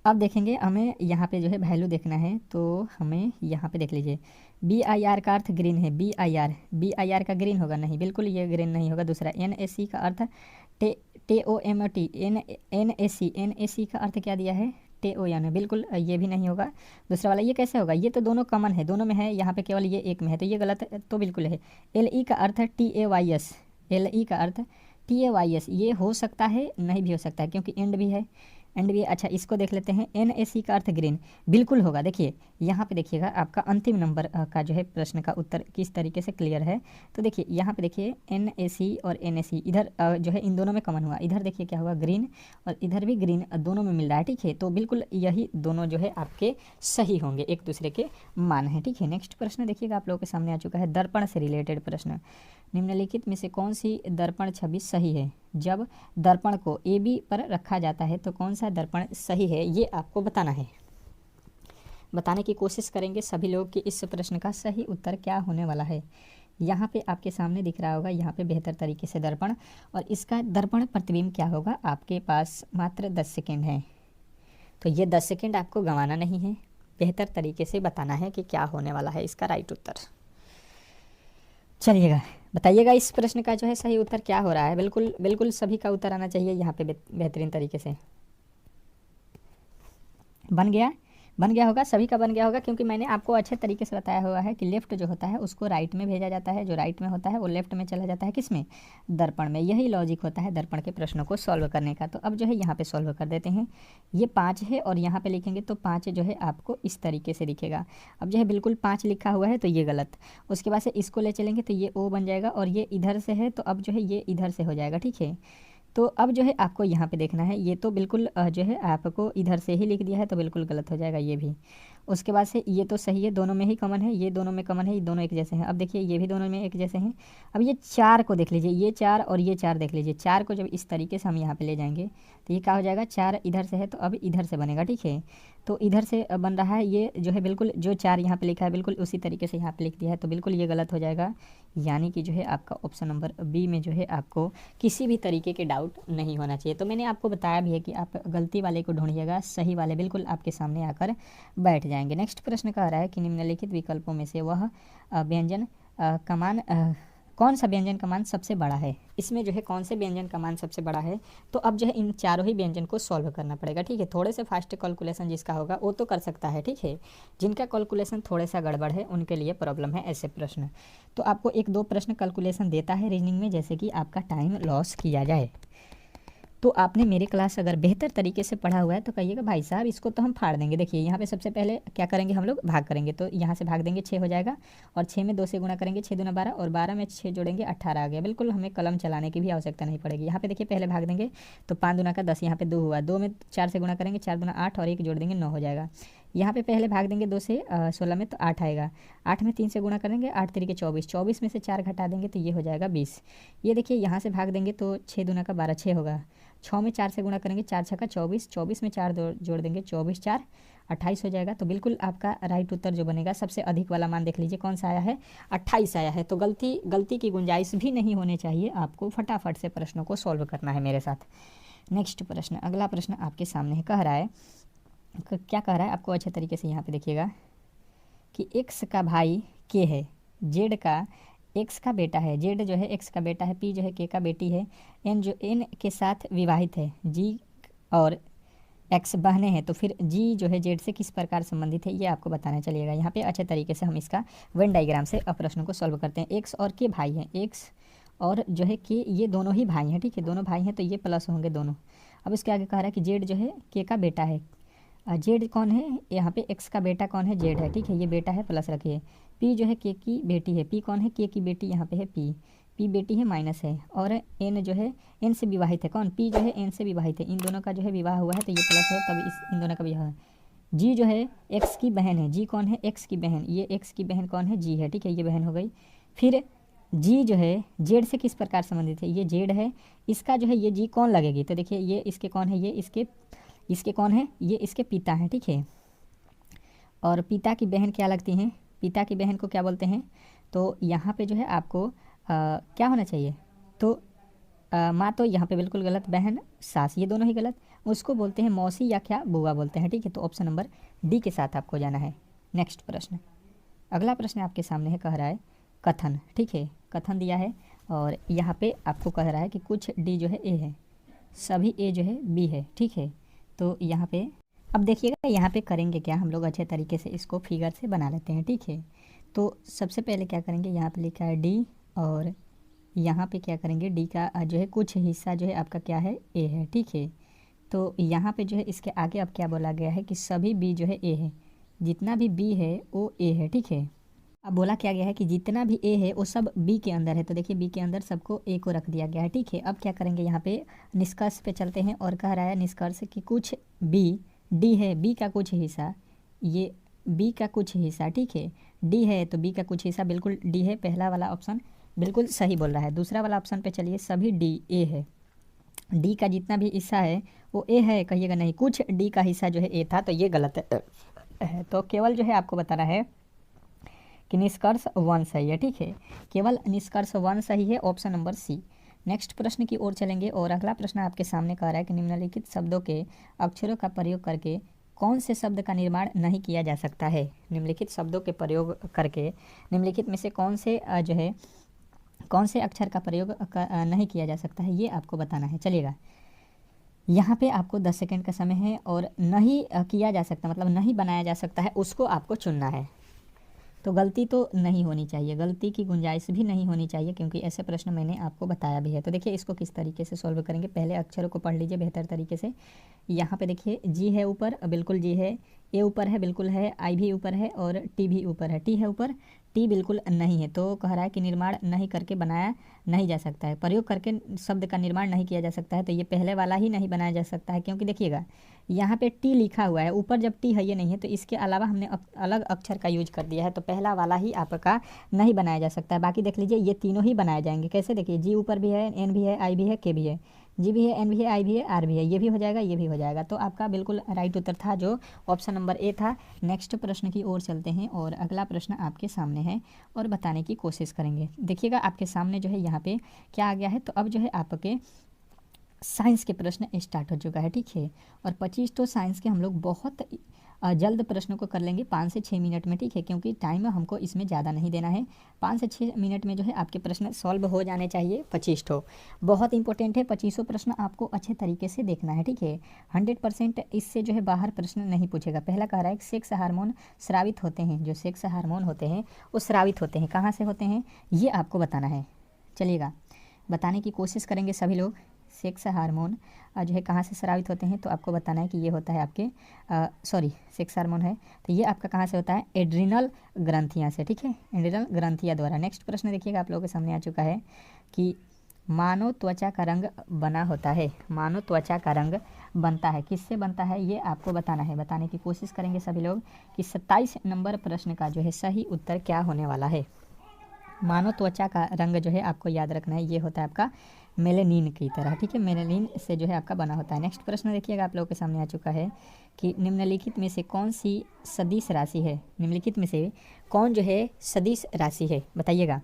अब देखेंगे हमें यहाँ पे जो है वैल्यू देखना है, तो हमें यहाँ पे देख लीजिए BIR का अर्थ ग्रीन है। BIR का ग्रीन होगा नहीं, बिल्कुल ये ग्रीन नहीं होगा। दूसरा NAC का अर्थ TOMT, NAC का अर्थ क्या दिया है, TON है, बिल्कुल ये भी नहीं होगा। दूसरा वाला ये कैसे होगा, ये तो दोनों कॉमन है, दोनों में है, यहाँ पे केवल ये एक में है, तो ये गलत है, तो बिल्कुल है। LE का अर्थ TAYS, LE का अर्थ TAYS, ये हो सकता है, नहीं भी हो सकता है, क्योंकि एंड भी है, एंड भी। अच्छा इसको देख लेते हैं, NAC का अर्थ ग्रीन, बिल्कुल होगा। देखिए यहाँ पे देखिएगा आपका अंतिम नंबर का जो है प्रश्न का उत्तर किस तरीके से क्लियर है। तो देखिए यहाँ पे देखिए NAC और NAC इधर जो है इन दोनों में कॉमन हुआ, इधर देखिए क्या हुआ ग्रीन, और इधर भी ग्रीन, दोनों में मिल रहा है। ठीक है, तो बिल्कुल यही दोनों जो है आपके सही होंगे, एक दूसरे के मान है। ठीक है, नेक्स्ट प्रश्न देखिएगा आप लोगों के सामने आ चुका है, दर्पण से रिलेटेड प्रश्न। निम्नलिखित में से कौन सी दर्पण छवि सही है। जब दर्पण को AB पर रखा जाता है तो कौन सा दर्पण सही है, ये आपको बताना है। बताने की कोशिश करेंगे सभी लोग कि इस प्रश्न का सही उत्तर क्या होने वाला है। यहाँ पे आपके सामने दिख रहा होगा, यहाँ पे बेहतर तरीके से दर्पण, और इसका दर्पण प्रतिबिंब क्या होगा। आपके पास मात्र 10 सेकेंड है, तो ये 10 सेकेंड आपको गंवाना नहीं है, बेहतर तरीके से बताना है कि क्या होने वाला है इसका राइट उत्तर। चलिएगा बताइएगा इस प्रश्न का जो है सही उत्तर क्या हो रहा है। बिल्कुल बिल्कुल सभी का उत्तर आना चाहिए यहाँ पे बेहतरीन तरीके से। बन गया होगा, सभी का बन गया होगा, क्योंकि मैंने आपको अच्छे तरीके से बताया हुआ है कि लेफ्ट जो होता है उसको राइट में भेजा जाता है, जो राइट में होता है वो लेफ्ट में चला जाता है, किस में, दर्पण में। यही लॉजिक होता है दर्पण के प्रश्नों को सॉल्व करने का। तो अब जो है यहाँ पे सॉल्व कर देते हैं। ये 5 है, और यहाँ पे लिखेंगे तो 5 जो है आपको इस तरीके से दिखेगा। अब जो है बिल्कुल 5 लिखा हुआ है तो ये गलत, उसके बाद से इसको ले चलेंगे तो ये O बन जाएगा, और ये इधर से है तो अब जो है ये इधर से हो जाएगा। ठीक है, तो अब जो है आपको यहाँ पे देखना है, ये तो बिल्कुल जो है आपको इधर से ही लिख दिया है, तो बिल्कुल गलत हो जाएगा ये भी। उसके बाद से ये तो सही है, दोनों में ही कॉमन है, ये दोनों में कॉमन है, ये दोनों एक जैसे हैं। अब देखिए ये भी दोनों में एक जैसे हैं। अब ये 4 को देख लीजिए, ये 4 और ये 4 देख लीजिए। 4 को जब इस तरीके से हम यहाँ पे ले जाएंगे तो ये क्या हो जाएगा, 4 इधर से है तो अब इधर से बनेगा। ठीक है, तो इधर से बन रहा है, ये जो है बिल्कुल जो 4 यहाँ पे लिखा है बिल्कुल उसी तरीके से यहाँ पे लिख दिया है, तो बिल्कुल ये गलत हो जाएगा। यानी कि जो है आपका ऑप्शन नंबर बी में जो है आपको किसी भी तरीके के डाउट नहीं होना चाहिए। तो मैंने आपको बताया भी है कि आप गलती वाले को ढूंढिएगा, सही वाले बिल्कुल आपके सामने आकर बैठ जाएंगे। नेक्स्ट प्रश्न कह रहा है कि निम्नलिखित विकल्पों में से वह व्यंजन का मान कौन सा व्यंजन का मान सबसे बड़ा है। इसमें जो है कौन से व्यंजन का मान सबसे बड़ा है, तो अब जो है इन चारों ही व्यंजन को सॉल्व करना पड़ेगा। ठीक है, थोड़े से फास्ट कैलकुलेशन जिसका होगा वो तो कर सकता है। ठीक है, जिनका कैलकुलेशन थोड़ा सा गड़बड़ है उनके लिए प्रॉब्लम है ऐसे प्रश्न। तो आपको 1-2 प्रश्न कैलकुलेशन देता है रीजनिंग में, जैसे कि आपका टाइम लॉस किया जाए। तो आपने मेरी क्लास अगर बेहतर तरीके से पढ़ा हुआ है तो कहिएगा भाई साहब इसको तो हम फाड़ देंगे। देखिए यहाँ पे सबसे पहले क्या करेंगे हम लोग, भाग करेंगे, तो यहाँ से भाग देंगे 6 हो जाएगा, और 6 में 2 से गुणा करेंगे, 6 दूना 12, और 12 में 6 जोड़ेंगे 18 आ गया। बिल्कुल हमें कलम चलाने की भी आवश्यकता नहीं पड़ेगी। यहाँ पे देखिए पहले भाग देंगे तो 5 दूना का 10, यहाँ पे 2 हुआ, 2 में 4 से गुणा करेंगे, 4 दूना 8, और 1 जोड़ देंगे 9 हो जाएगा। यहाँ पे पहले भाग देंगे 2 से 16 में तो 8 आएगा, 8 में 3 से गुणा करेंगे, 8 तरीके 24, 24 में से 4 घटा देंगे तो ये हो जाएगा 20। ये देखिए यहाँ से भाग देंगे तो 6 दूना का 12, 6 होगा, 6 में 4 से गुणा करेंगे, 4 छक्का 24, 24 में 4 जोड़ देंगे, 24 4 28 हो जाएगा। तो बिल्कुल आपका राइट उत्तर जो बनेगा, सबसे अधिक वाला मान देख लीजिए कौन सा आया है, 28 आया है। तो गलती की गुंजाइश भी नहीं होनी चाहिए, आपको फटाफट से प्रश्नों को सॉल्व करना है मेरे साथ। नेक्स्ट प्रश्न, अगला प्रश्न आपके सामने है, कह रहा है, क्या कह रहा है आपको अच्छे तरीके से यहाँ पे देखिएगा कि एक्स का भाई के है, जेड का एक्स का बेटा है, जेड जो है एक्स का बेटा है, पी जो है के का बेटी है, एन जो एन के साथ विवाहित है, जी और एक्स बहनें हैं, तो फिर जी जो है जेड से किस प्रकार संबंधित है ये आपको बताना चलिएगा। यहाँ पे अच्छे तरीके से हम इसका वेन डायग्राम से प्रश्न को सॉल्व करते हैं। एक्स और के भाई हैं, एक्स और जो है के, ये दोनों ही भाई हैं, ठीक है, दोनों भाई हैं, तो ये प्लस होंगे दोनों। अब इसके आगे कह रहा है कि जेड जो है के का बेटा है, जेड कौन है, यहाँ पे एक्स का बेटा कौन है, जेड है, ठीक है, ये बेटा है, प्लस रखिए। पी जो है के की बेटी है, पी कौन है, के की बेटी यहाँ पे है, पी बेटी है, माइनस है। और एन जो है एन से विवाहित है, कौन, पी जो है एन से विवाहित है, इन दोनों का जो है विवाह हुआ है, तो ये प्लस है, तब इन दोनों का विवाह है। जी जो है एक्स की बहन है, जी कौन है, एक्स की बहन, ये एक्स की बहन कौन है, जी है, ठीक है, ये बहन हो गई। फिर जी जो है जेड से किस प्रकार संबंधित है, ये जेड है, इसका जो है ये जी कौन लगेगी, तो देखिए ये इसके कौन है, ये इसके कौन है, ये इसके पिता हैं, ठीक है। और पिता की बहन क्या लगती हैं, पिता की बहन को क्या बोलते हैं, तो यहाँ पे जो है आपको क्या होना चाहिए, तो माँ तो यहाँ पे बिल्कुल गलत, बहन सास ये दोनों ही गलत, उसको बोलते हैं मौसी या क्या बुआ बोलते हैं, ठीक है। तो ऑप्शन नंबर डी के साथ आपको जाना है। नेक्स्ट प्रश्न, अगला प्रश्न आपके सामने है, कह रहा है कथन, ठीक है, कथन दिया है और यहाँ पे आपको कह रहा है कि कुछ डी जो है ए है, सभी ए जो है बी है, ठीक है। तो यहाँ पे अब देखिएगा, यहाँ पे करेंगे क्या हम लोग, अच्छे तरीके से इसको फिगर से बना लेते हैं, ठीक है। तो सबसे पहले क्या करेंगे, यहाँ पे लिखा है डी और यहाँ पे क्या करेंगे, डी का जो है कुछ हिस्सा जो है आपका क्या है, ए है, ठीक है। तो यहाँ पे जो है इसके आगे अब क्या बोला गया है कि सभी बी जो है ए है, जितना भी बी है वो ए है, ठीक है। अब बोला क्या गया है कि जितना भी ए है वो सब बी के अंदर है, तो देखिए बी के अंदर सबको ए को रख दिया गया है, ठीक है। अब क्या करेंगे, यहाँ पे निष्कर्ष पे चलते हैं और कह रहा है निष्कर्ष कि कुछ बी, डी है, बी का कुछ हिस्सा, ये बी का कुछ हिस्सा, ठीक है, डी है तो बी का कुछ हिस्सा, बिल्कुल डी है, पहला वाला ऑप्शन बिल्कुल सही बोल रहा है। दूसरा वाला ऑप्शन पे चलिए, सभी डी ए है, डी का जितना भी हिस्सा है वो ए है, कहिएगा नहीं कुछ डी का हिस्सा जो है ए था, तो ये गलत है। तो केवल जो है आपको बताना है कि निष्कर्ष 1 सही है, ठीक है, केवल निष्कर्ष 1 सही है, ऑप्शन नंबर सी। नेक्स्ट प्रश्न की ओर चलेंगे और अगला प्रश्न आपके सामने कह रहा है कि निम्नलिखित शब्दों के अक्षरों का प्रयोग करके कौन से शब्द का निर्माण नहीं किया जा सकता है। निम्नलिखित शब्दों के प्रयोग करके निम्नलिखित में से कौन से जो है कौन से अक्षर का प्रयोग नहीं किया जा सकता है, ये आपको बताना है। चलिएगा, यहाँ पे आपको 10 सेकंड का समय है और नहीं किया जा सकता मतलब नहीं बनाया जा सकता है, उसको आपको चुनना है। तो गलती तो नहीं होनी चाहिए, गलती की गुंजाइश भी नहीं होनी चाहिए, क्योंकि ऐसे प्रश्न मैंने आपको बताया भी है। तो देखिए इसको किस तरीके से सॉल्व करेंगे, पहले अक्षरों को पढ़ लीजिए बेहतर तरीके से। यहाँ पे देखिए जी है ऊपर, बिल्कुल जी है, ए ऊपर है, बिल्कुल है, आई भी ऊपर है और टी भी ऊपर है, टी है ऊपर, टी बिल्कुल नहीं है। तो कह रहा है कि निर्माण नहीं करके बनाया नहीं जा सकता है, प्रयोग करके शब्द का निर्माण नहीं किया जा सकता है, तो ये पहले वाला ही नहीं बनाया जा सकता है, क्योंकि देखिएगा यहाँ पे टी लिखा हुआ है ऊपर, जब टी है ये नहीं है, तो इसके अलावा हमने अलग अक्षर का यूज कर दिया है, तो पहला वाला ही आपका नहीं बनाया जा सकता है। बाकी देख लीजिए ये तीनों ही बनाए जाएंगे, कैसे, देखिए जी ऊपर भी है, एन भी है, आई भी है, के भी है, जी भी है, एन भी है, आई भी है, आर भी है, ये भी हो जाएगा, ये भी हो जाएगा। तो आपका बिल्कुल राइट उत्तर था जो ऑप्शन नंबर ए था। नेक्स्ट प्रश्न की ओर चलते हैं और अगला प्रश्न आपके सामने है और बताने की कोशिश करेंगे। देखिएगा आपके सामने जो है यहाँ पे क्या आ गया है, तो अब जो है आपके साइंस के प्रश्न स्टार्ट हो चुका है, ठीक है। और 25 तो साइंस के हम लोग बहुत जल्द प्रश्नों को कर लेंगे 5 से 6 मिनट में, ठीक है, क्योंकि टाइम हमको इसमें ज़्यादा नहीं देना है। 5 से 6 मिनट में जो है आपके प्रश्न सॉल्व हो जाने चाहिए 25 तो। बहुत इंपॉर्टेंट है, 25 प्रश्न आपको अच्छे तरीके से देखना है, ठीक है। 100% इससे जो है बाहर प्रश्न नहीं पूछेगा। पहला कह रहा है कि सेक्स हार्मोन स्रावित होते हैं, जो सेक्स हार्मोन होते हैं वो स्रावित होते हैं, कहाँ से होते हैं ये आपको बताना है। चलिएगा बताने की कोशिश करेंगे सभी लोग। सेक्स हार्मोन जो है कहाँ से स्रावित होते हैं, तो आपको बताना है कि ये होता है आपके सेक्स हार्मोन है तो ये आपका कहाँ से होता है, एड्रिनल ग्रंथियाँ से, ठीक है, एड्रिनल ग्रंथियाँ द्वारा। नेक्स्ट प्रश्न देखिएगा आप लोगों के सामने आ चुका है कि मानव त्वचा का रंग बना होता है, मानव त्वचा का रंग बनता है, किससे बनता है ये आपको बताना है। बताने की कोशिश करेंगे सभी लोग कि 27 नंबर प्रश्न का जो है सही उत्तर क्या होने वाला है। मानव त्वचा का रंग जो है आपको याद रखना है, ये होता है आपका मेलेनिन की तरह, ठीक है, मेलेनिन से जो है आपका बना होता है। नेक्स्ट प्रश्न देखिएगा आप लोगों के सामने आ चुका है कि निम्नलिखित में से कौन सी सदिश राशि है, निम्नलिखित में से कौन जो है सदिश राशि है, बताइएगा।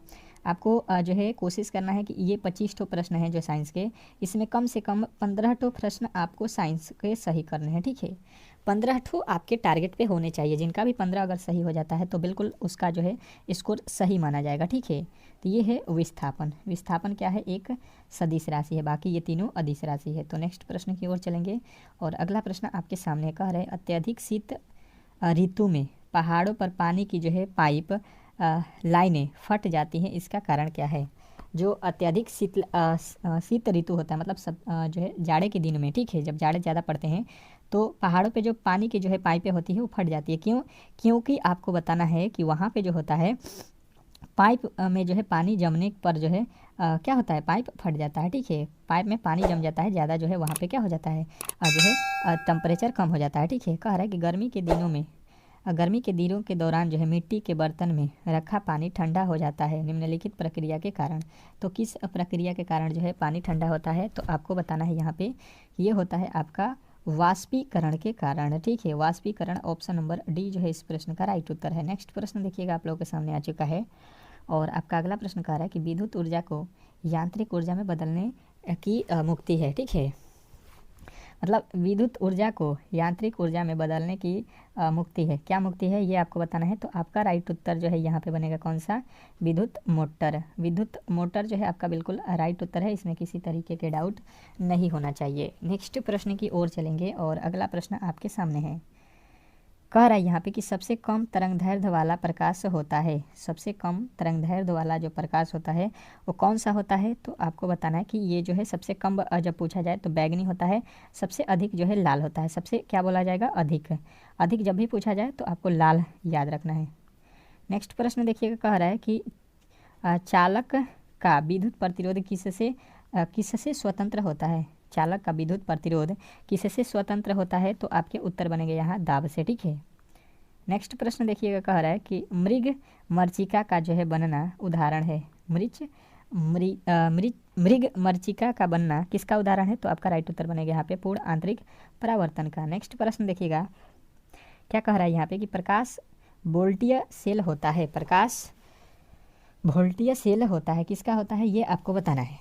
आपको जो है कोशिश करना है कि ये 25 ठो प्रश्न हैं जो साइंस के, इसमें कम से कम 15 ठो प्रश्न आपको साइंस के सही करने हैं, ठीक है। 15 ठो आपके टारगेट पे होने चाहिए, जिनका भी 15 अगर सही हो जाता है तो बिल्कुल उसका जो है स्कोर सही माना जाएगा, ठीक है। तो ये है विस्थापन, विस्थापन क्या है, एक सदिश राशि है, बाकी ये तीनों अदिश राशि है। तो नेक्स्ट प्रश्न की ओर चलेंगे और अगला प्रश्न आपके सामने कह रहे हैं अत्यधिक शीत ऋतु में पहाड़ों पर पानी की जो है पाइप लाइनें फट जाती हैं, इसका कारण क्या है। जो अत्यधिक शीत ऋतु होता है, मतलब सब जो है जाड़े के दिन में, ठीक है, जब जाड़े ज़्यादा पड़ते हैं तो पहाड़ों पे जो पानी की जो है पाइपें होती है वो फट जाती है। क्यों? क्योंकि आपको बताना है कि वहाँ पे जो होता है पाइप में जो है पानी जमने पर जो है क्या होता है, पाइप फट जाता है, ठीक है। पाइप में पानी जम जाता है ज़्यादा, जो है वहाँ पे क्या हो जाता है, जो है टेम्परेचर कम हो जाता है, ठीक है। कह रहा है कि गर्मी के दिनों में गर्मी के दिनों के दौरान जो है मिट्टी के बर्तन में रखा पानी ठंडा हो जाता है निम्नलिखित प्रक्रिया के कारण। तो किस प्रक्रिया के कारण जो है पानी ठंडा होता है, तो आपको बताना है यहाँ पे ये होता है आपका वाष्पीकरण के कारण, ठीक है। वाष्पीकरण, ऑप्शन नंबर डी जो है इस प्रश्न का राइट उत्तर है। नेक्स्ट प्रश्न देखिएगा आप लोगों के सामने आ चुका है और आपका अगला प्रश्न कह रहा है कि विद्युत ऊर्जा को यांत्रिक ऊर्जा में बदलने की मुक्ति है, ठीक है। मतलब विद्युत ऊर्जा को यांत्रिक ऊर्जा में बदलने की मुक्ति है, क्या मुक्ति है ये आपको बताना है। तो आपका राइट उत्तर जो है यहाँ पे बनेगा कौन सा, विद्युत मोटर। विद्युत मोटर जो है आपका बिल्कुल राइट उत्तर है, इसमें किसी तरीके के डाउट नहीं होना चाहिए। नेक्स्ट प्रश्न की ओर चलेंगे और अगला प्रश्न आपके सामने है, कह रहा है यहाँ पे कि सबसे कम तरंगदैर्घ्य वाला प्रकाश होता है, सबसे कम तरंगदैर्घ्य वाला जो प्रकाश होता है वो कौन सा होता है। तो आपको बताना है कि ये जो है सबसे कम जब पूछा जाए तो बैगनी होता है, सबसे अधिक जो है लाल होता है। सबसे क्या बोला जाएगा, अधिक, अधिक जब भी पूछा जाए तो आपको लाल याद रखना है। नेक्स्ट प्रश्न देखिएगा, कह रहा है कि चालक का विद्युत प्रतिरोध किससे स्वतंत्र होता है। चालक का विद्युत प्रतिरोध किससे स्वतंत्र होता है, तो आपके उत्तर बनेंगे यहाँ दाब से, ठीक है। नेक्स्ट प्रश्न देखिएगा, कह रहा है कि मृग मरीचिका का जो है बनना उदाहरण है, मृग मरीचिका का बनना किसका उदाहरण है, तो आपका राइट उत्तर बनेगा यहाँ पे पूर्ण आंतरिक परावर्तन का। नेक्स्ट प्रश्न देखिएगा क्या कह रहा है यहाँ पे कि प्रकाश वोल्टीय सेल होता है, प्रकाश वोल्टीय सेल होता है, किसका होता है ये आपको बताना है।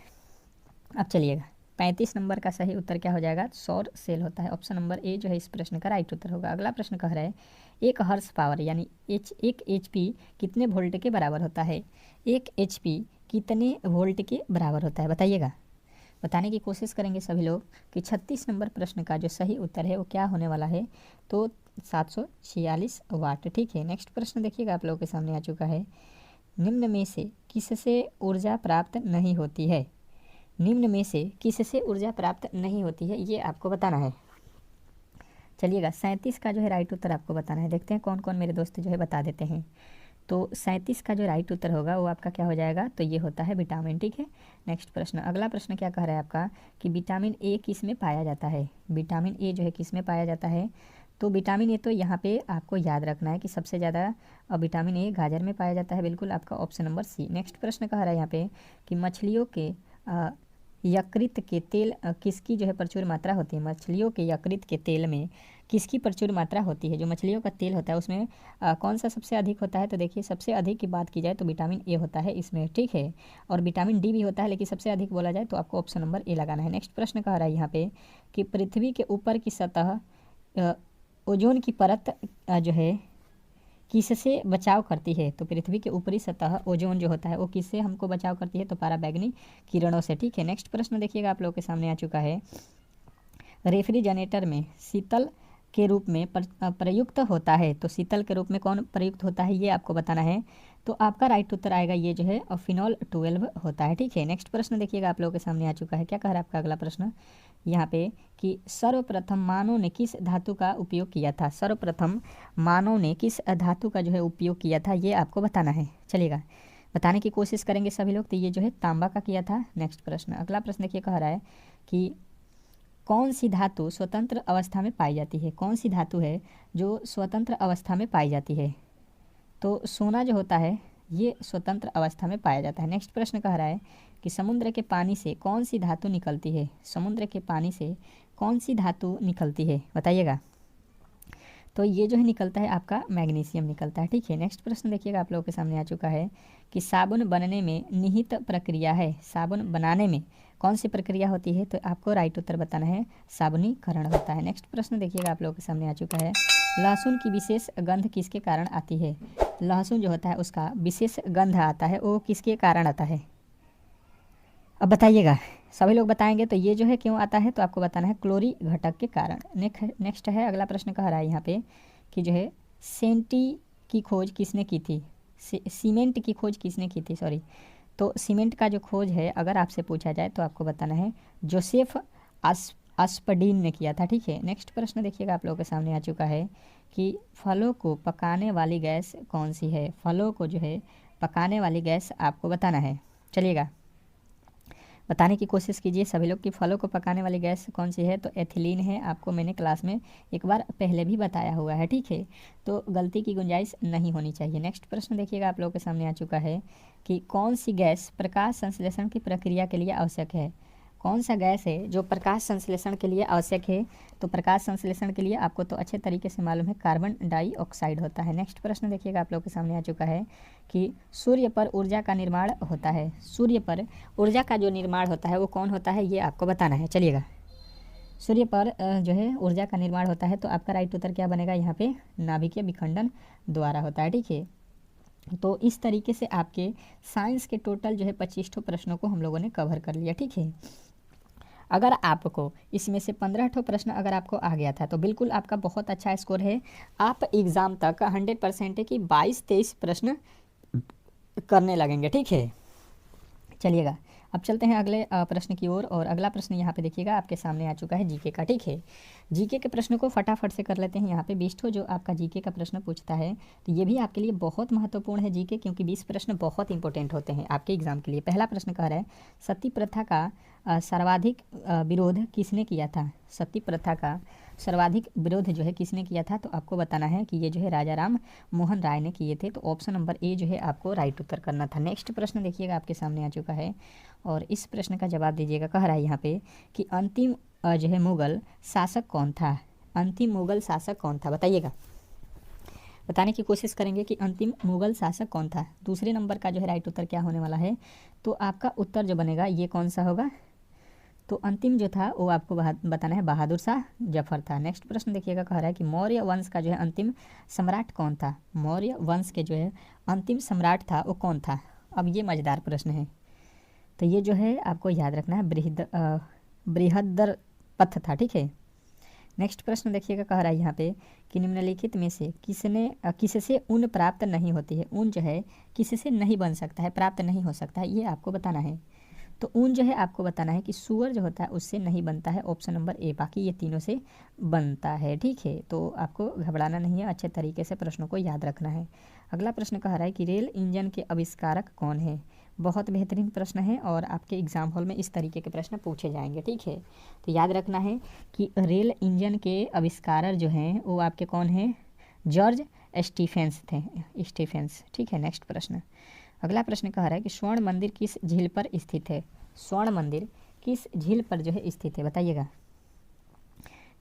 अब चलिएगा 35 नंबर का सही उत्तर क्या हो जाएगा, सौर सेल होता है। ऑप्शन नंबर ए जो है इस प्रश्न का राइट उत्तर होगा। अगला प्रश्न कह रहा है एक हॉर्स पावर यानी एक HP कितने वोल्ट के बराबर होता है, एक HP कितने वोल्ट के बराबर होता है, बताइएगा। बताने की कोशिश करेंगे सभी लोग कि 36 नंबर प्रश्न का जो सही उत्तर है वो क्या होने वाला है, तो 746 वाट, ठीक है। नेक्स्ट प्रश्न देखिएगा आप लोगों के सामने आ चुका है, निम्न में से किससे ऊर्जा प्राप्त नहीं होती है, निम्न में से किससे ऊर्जा प्राप्त नहीं होती है ये आपको बताना है। चलिएगा 37 का जो है राइट उत्तर आपको बताना है, देखते हैं कौन कौन मेरे दोस्त जो है बता देते हैं। तो 37 का जो राइट उत्तर होगा वो आपका क्या हो जाएगा, तो ये होता है विटामिन, ठीक है। नेक्स्ट प्रश्न, अगला प्रश्न क्या कह रहा है आपका कि विटामिन ए किस में पाया जाता है, विटामिन ए जो है किस में पाया जाता है। तो विटामिन ए तो यहाँ पे आपको याद रखना है कि सबसे ज़्यादा विटामिन ए गाजर में पाया जाता है, बिल्कुल आपका ऑप्शन नंबर सी। नेक्स्ट प्रश्न कह रहा है यहाँ पे कि मछलियों के यकृत के तेल किसकी जो है प्रचुर मात्रा होती है, मछलियों के यकृत के तेल में किसकी प्रचुर मात्रा होती है, जो मछलियों का तेल होता है उसमें कौन सा सबसे अधिक होता है। तो देखिए सबसे अधिक की बात की जाए तो विटामिन ए होता है इसमें, ठीक है, और विटामिन डी भी होता है, लेकिन सबसे अधिक बोला जाए तो आपको ऑप्शन नंबर ए लगाना है। नेक्स्ट प्रश्न कह रहा है यहाँ पे कि पृथ्वी के ऊपर की सतह ओजोन की परत जो है किससे बचाव करती है। तो पृथ्वी के ऊपरी सतह ओजोन जो होता है वो किससे हमको बचाव करती है, तो पराबैंगनी किरणों से, ठीक है। नेक्स्ट प्रश्न देखिएगा आप लोगों के सामने आ चुका है, रेफ्रिजरेटर में शीतल के रूप में प्रयुक्त होता है, तो शीतल के रूप में कौन प्रयुक्त होता है ये आपको बताना है। तो आपका राइट उत्तर आएगा ये जो है फिनॉल 12 होता है, ठीक है। नेक्स्ट प्रश्न देखिएगा आप लोगों के सामने आ चुका है, क्या कह रहा है आपका अगला प्रश्न यहाँ पे कि सर्वप्रथम मानव ने किस धातु का उपयोग किया था, सर्वप्रथम मानव ने किस धातु का जो है उपयोग किया था ये आपको बताना है। चलिएगा बताने की कोशिश करेंगे सभी लोग, तो ये जो है तांबा का किया था। नेक्स्ट प्रश्न, अगला प्रश्न देखिए कह रहा है कि कौन सी धातु स्वतंत्र अवस्था में पाई जाती है, कौन सी धातु है जो स्वतंत्र अवस्था में पाई जाती है। तो सोना जो होता है ये स्वतंत्र अवस्था में पाया जाता है। नेक्स्ट प्रश्न कह रहा है कि समुद्र के पानी से कौन सी धातु निकलती है? समुद्र के पानी से कौन सी धातु निकलती है, बताइएगा। तो ये जो है निकलता है आपका मैग्नीशियम निकलता है, ठीक है। नेक्स्ट प्रश्न देखिएगा, आप लोगों के सामने आ चुका है कि साबुन बनने में निहित प्रक्रिया है। साबुन बनाने में कौन सी प्रक्रिया होती है? तो आपको राइट उत्तर बताना है, साबुनीकरण होता है। नेक्स्ट प्रश्न देखिएगा, आप लोगों के सामने आ चुका है, लहसुन की विशेष गंध किसके कारण आती है? लहसुन जो होता है उसका विशेष गंध आता है, वो किसके कारण आता है? अब बताइएगा, सभी लोग बताएंगे। तो ये जो है क्यों आता है? तो आपको बताना है क्लोरी घटक के कारण। नेक्स्ट है अगला प्रश्न कह रहा है यहाँ पे कि जो है सेंटी की खोज किसने की थी? सीमेंट की खोज किसने की थी, सॉरी। तो सीमेंट का जो खोज है अगर आपसे पूछा जाए तो आपको बताना है जोसेफ आस्पडीन ने किया था, ठीक है। नेक्स्ट प्रश्न देखिएगा, आप लोगों के सामने आ चुका है कि फलों को पकाने वाली गैस कौन सी है? फलों को जो है पकाने वाली गैस आपको बताना है। चलिएगा, बताने की कोशिश कीजिए सभी लोग कि फलों को पकाने वाली गैस कौन सी है। तो एथिलीन है, आपको मैंने क्लास में एक बार पहले भी बताया हुआ है, ठीक है। तो गलती की गुंजाइश नहीं होनी चाहिए। नेक्स्ट प्रश्न देखिएगा, आप लोगों के सामने आ चुका है कि कौन सी गैस प्रकाश संश्लेषण की प्रक्रिया के लिए आवश्यक है? कौन सा गैस है जो प्रकाश संश्लेषण के लिए आवश्यक है? तो प्रकाश संश्लेषण के लिए आपको तो अच्छे तरीके से मालूम है, कार्बन डाइऑक्साइड होता है। नेक्स्ट प्रश्न देखिएगा, आप लोगों के सामने आ चुका है कि सूर्य पर ऊर्जा का निर्माण होता है। सूर्य पर ऊर्जा का जो निर्माण होता है वो कौन होता है, ये आपको बताना है। चलिएगा, सूर्य पर जो है ऊर्जा का निर्माण होता है, तो आपका राइट उत्तर क्या बनेगा? यहाँ पे नाभिकीय विखंडन द्वारा होता है, ठीक है। तो इस तरीके से आपके साइंस के टोटल जो है 25 प्रश्नों को हम लोगों ने कवर कर लिया, ठीक है। अगर आपको इसमें से 15 प्रश्न अगर आपको आ गया था तो बिल्कुल आपका बहुत अच्छा स्कोर है। आप एग्ज़ाम तक 100% है कि 22-23 प्रश्न करने लगेंगे, ठीक है। चलिएगा, अब चलते हैं अगले प्रश्न की ओर। और अगला प्रश्न यहाँ पे देखिएगा, आपके सामने आ चुका है जीके का, ठीक है। जीके के प्रश्न को फटाफट से कर लेते हैं। यहाँ पे 20 जो आपका जीके का प्रश्न पूछता है, तो ये भी आपके लिए बहुत महत्वपूर्ण है जीके, क्योंकि 20 प्रश्न बहुत इंपॉर्टेंट होते हैं आपके एग्जाम के लिए। पहला प्रश्न कह रहा है सती प्रथा का सर्वाधिक विरोध किसने किया था? सती प्रथा का सर्वाधिक विरोध जो है किसने किया था? तो आपको बताना है कि ये जो है राजा राम मोहन राय ने किए थे। तो ऑप्शन नंबर ए जो है आपको राइट उत्तर करना था। नेक्स्ट प्रश्न देखिएगा, आपके सामने आ चुका है और इस प्रश्न का जवाब दीजिएगा। कह रहा है यहाँ पे कि अंतिम जो है मुगल शासक कौन था? अंतिम मुगल शासक कौन था, बताइएगा। बताने की कोशिश करेंगे कि अंतिम मुगल शासक कौन था। दूसरे नंबर का जो है राइट उत्तर क्या होने वाला है? तो आपका उत्तर जो बनेगा ये कौन सा होगा? तो अंतिम जो था वो आपको बताना है बहादुर शाह जफर था। नेक्स्ट प्रश्न देखिएगा, कह रहा है कि मौर्य वंश का जो है अंतिम सम्राट कौन था? मौर्य वंश के जो है अंतिम सम्राट था वो कौन था? अब ये मज़ेदार प्रश्न है, तो ये जो है आपको याद रखना है, बृहद्रपथ था, ठीक है। नेक्स्ट प्रश्न देखिएगा, कह रहा है यहाँ पे कि निम्नलिखित में से किससे ऊन प्राप्त नहीं होती है? ऊन जो है किससे नहीं बन सकता है, प्राप्त नहीं हो सकता है, ये आपको बताना है। तो ऊन जो है आपको बताना है कि सूअर जो होता है उससे नहीं बनता है, ऑप्शन नंबर ए। बाकी ये तीनों से बनता है, ठीक है। तो आपको घबराना नहीं है, अच्छे तरीके से प्रश्नों को याद रखना है। अगला प्रश्न कह रहा है कि रेल इंजन के आविष्कारक कौन है? बहुत बेहतरीन प्रश्न है और आपके एग्जाम हॉल में इस तरीके के प्रश्न पूछे जाएंगे, ठीक है। तो याद रखना है कि रेल इंजन के आविष्कारक जो हैं वो आपके कौन हैं? जॉर्ज स्टीफेंस, ठीक है। नेक्स्ट प्रश्न, अगला प्रश्न कह रहा है कि स्वर्ण मंदिर किस झील पर स्थित है? स्वर्ण मंदिर किस झील पर जो है स्थित है, बताइएगा।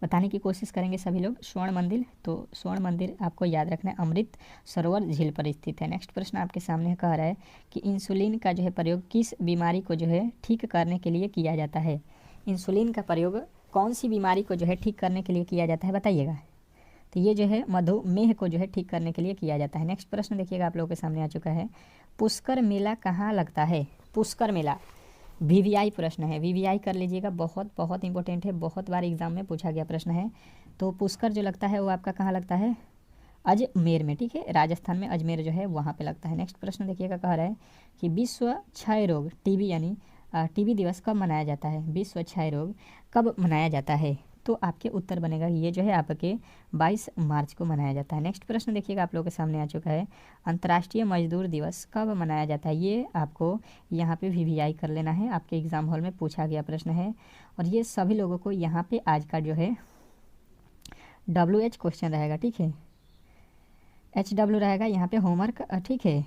बताने की कोशिश करेंगे सभी लोग। स्वर्ण मंदिर, तो स्वर्ण मंदिर आपको याद रखना है अमृत सरोवर झील पर स्थित है। नेक्स्ट प्रश्न आपके सामने कह रहा है कि इंसुलिन का जो है प्रयोग किस बीमारी को जो है ठीक करने के लिए किया जाता है? इंसुलिन का प्रयोग कौन सी बीमारी को जो है ठीक करने के लिए किया जाता है, बताइएगा। तो ये जो है मधुमेह को जो है ठीक करने के लिए किया जाता है। नेक्स्ट प्रश्न देखिएगा, आप लोगों के सामने आ चुका है, पुष्कर मेला कहाँ लगता है? पुष्कर मेला वीवीआई प्रश्न है, वीवीआई कर लीजिएगा, बहुत बहुत इंपॉर्टेंट है, बहुत बार एग्जाम में पूछा गया प्रश्न है। तो पुष्कर जो लगता है वो आपका कहाँ लगता है? अजमेर में, ठीक है। राजस्थान में अजमेर जो है वहाँ पे लगता है। नेक्स्ट प्रश्न देखिएगा, कह रहा है कि विश्व क्षय रोग टीबी यानी टीबी दिवस कब मनाया जाता है? विश्व क्षय रोग कब मनाया जाता है? तो आपके उत्तर बनेगा ये जो है आपके 22 मार्च को मनाया जाता है। नेक्स्ट प्रश्न देखिएगा, आप लोगों के सामने आ चुका है, अंतर्राष्ट्रीय मजदूर दिवस कब मनाया जाता है? ये आपको यहाँ पे वीवीआई कर लेना है, आपके एग्जाम हॉल में पूछा गया प्रश्न है। और ये सभी लोगों को यहाँ पे आज का जो है WH क्वेश्चन रहेगा, ठीक है। HW रहेगा यहाँ पे होमवर्क, ठीक है।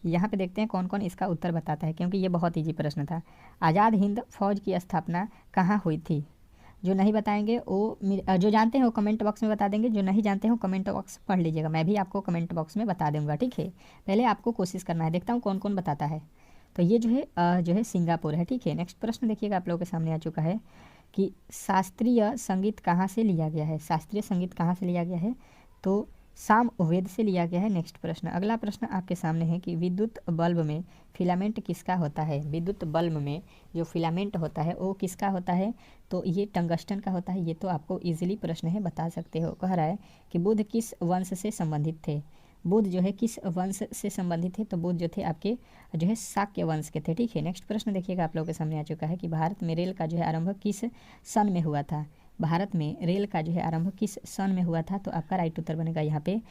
यहाँ पे देखते हैं कौन कौन इसका उत्तर बताता है, क्योंकि ये बहुत ईजी प्रश्न था। आज़ाद हिंद फौज की स्थापना कहाँ हुई थी? जो नहीं बताएंगे वो जो जानते हैं वो कमेंट बॉक्स में बता देंगे, जो नहीं जानते हो कमेंट बॉक्स पढ़ लीजिएगा, मैं भी आपको कमेंट बॉक्स में बता दूंगा, ठीक है। पहले आपको कोशिश करना है, देखता हूँ कौन कौन बताता है। तो ये जो है सिंगापुर है, ठीक है। नेक्स्ट प्रश्न देखिएगा आप लोगों के सामने आ चुका है कि शास्त्रीय संगीत कहाँ से लिया गया है? शास्त्रीय संगीत कहाँ से लिया गया है? तो सामवेद से लिया गया है। नेक्स्ट प्रश्न, अगला प्रश्न आपके सामने है कि विद्युत बल्ब में फिलामेंट किसका होता है? विद्युत बल्ब में जो फिलामेंट होता है वो किसका होता है? तो ये टंगस्टन का होता है। ये तो आपको इजीली प्रश्न है, बता सकते हो। कह रहा है कि बुध किस वंश से संबंधित थे? बुध जो है किस वंश से संबंधित थे? तो बुध जो थे आपके जो है शाक्य वंश के थे, ठीक है। नेक्स्ट प्रश्न देखिएगा आप लोगों के सामने आ चुका है कि भारत में रेल का जो है आरंभ किस सन में हुआ था? भारत में रेल का जो है आरंभ किस सन में हुआ था? तो आपका राइट उत्तर बनेगा यहाँ पे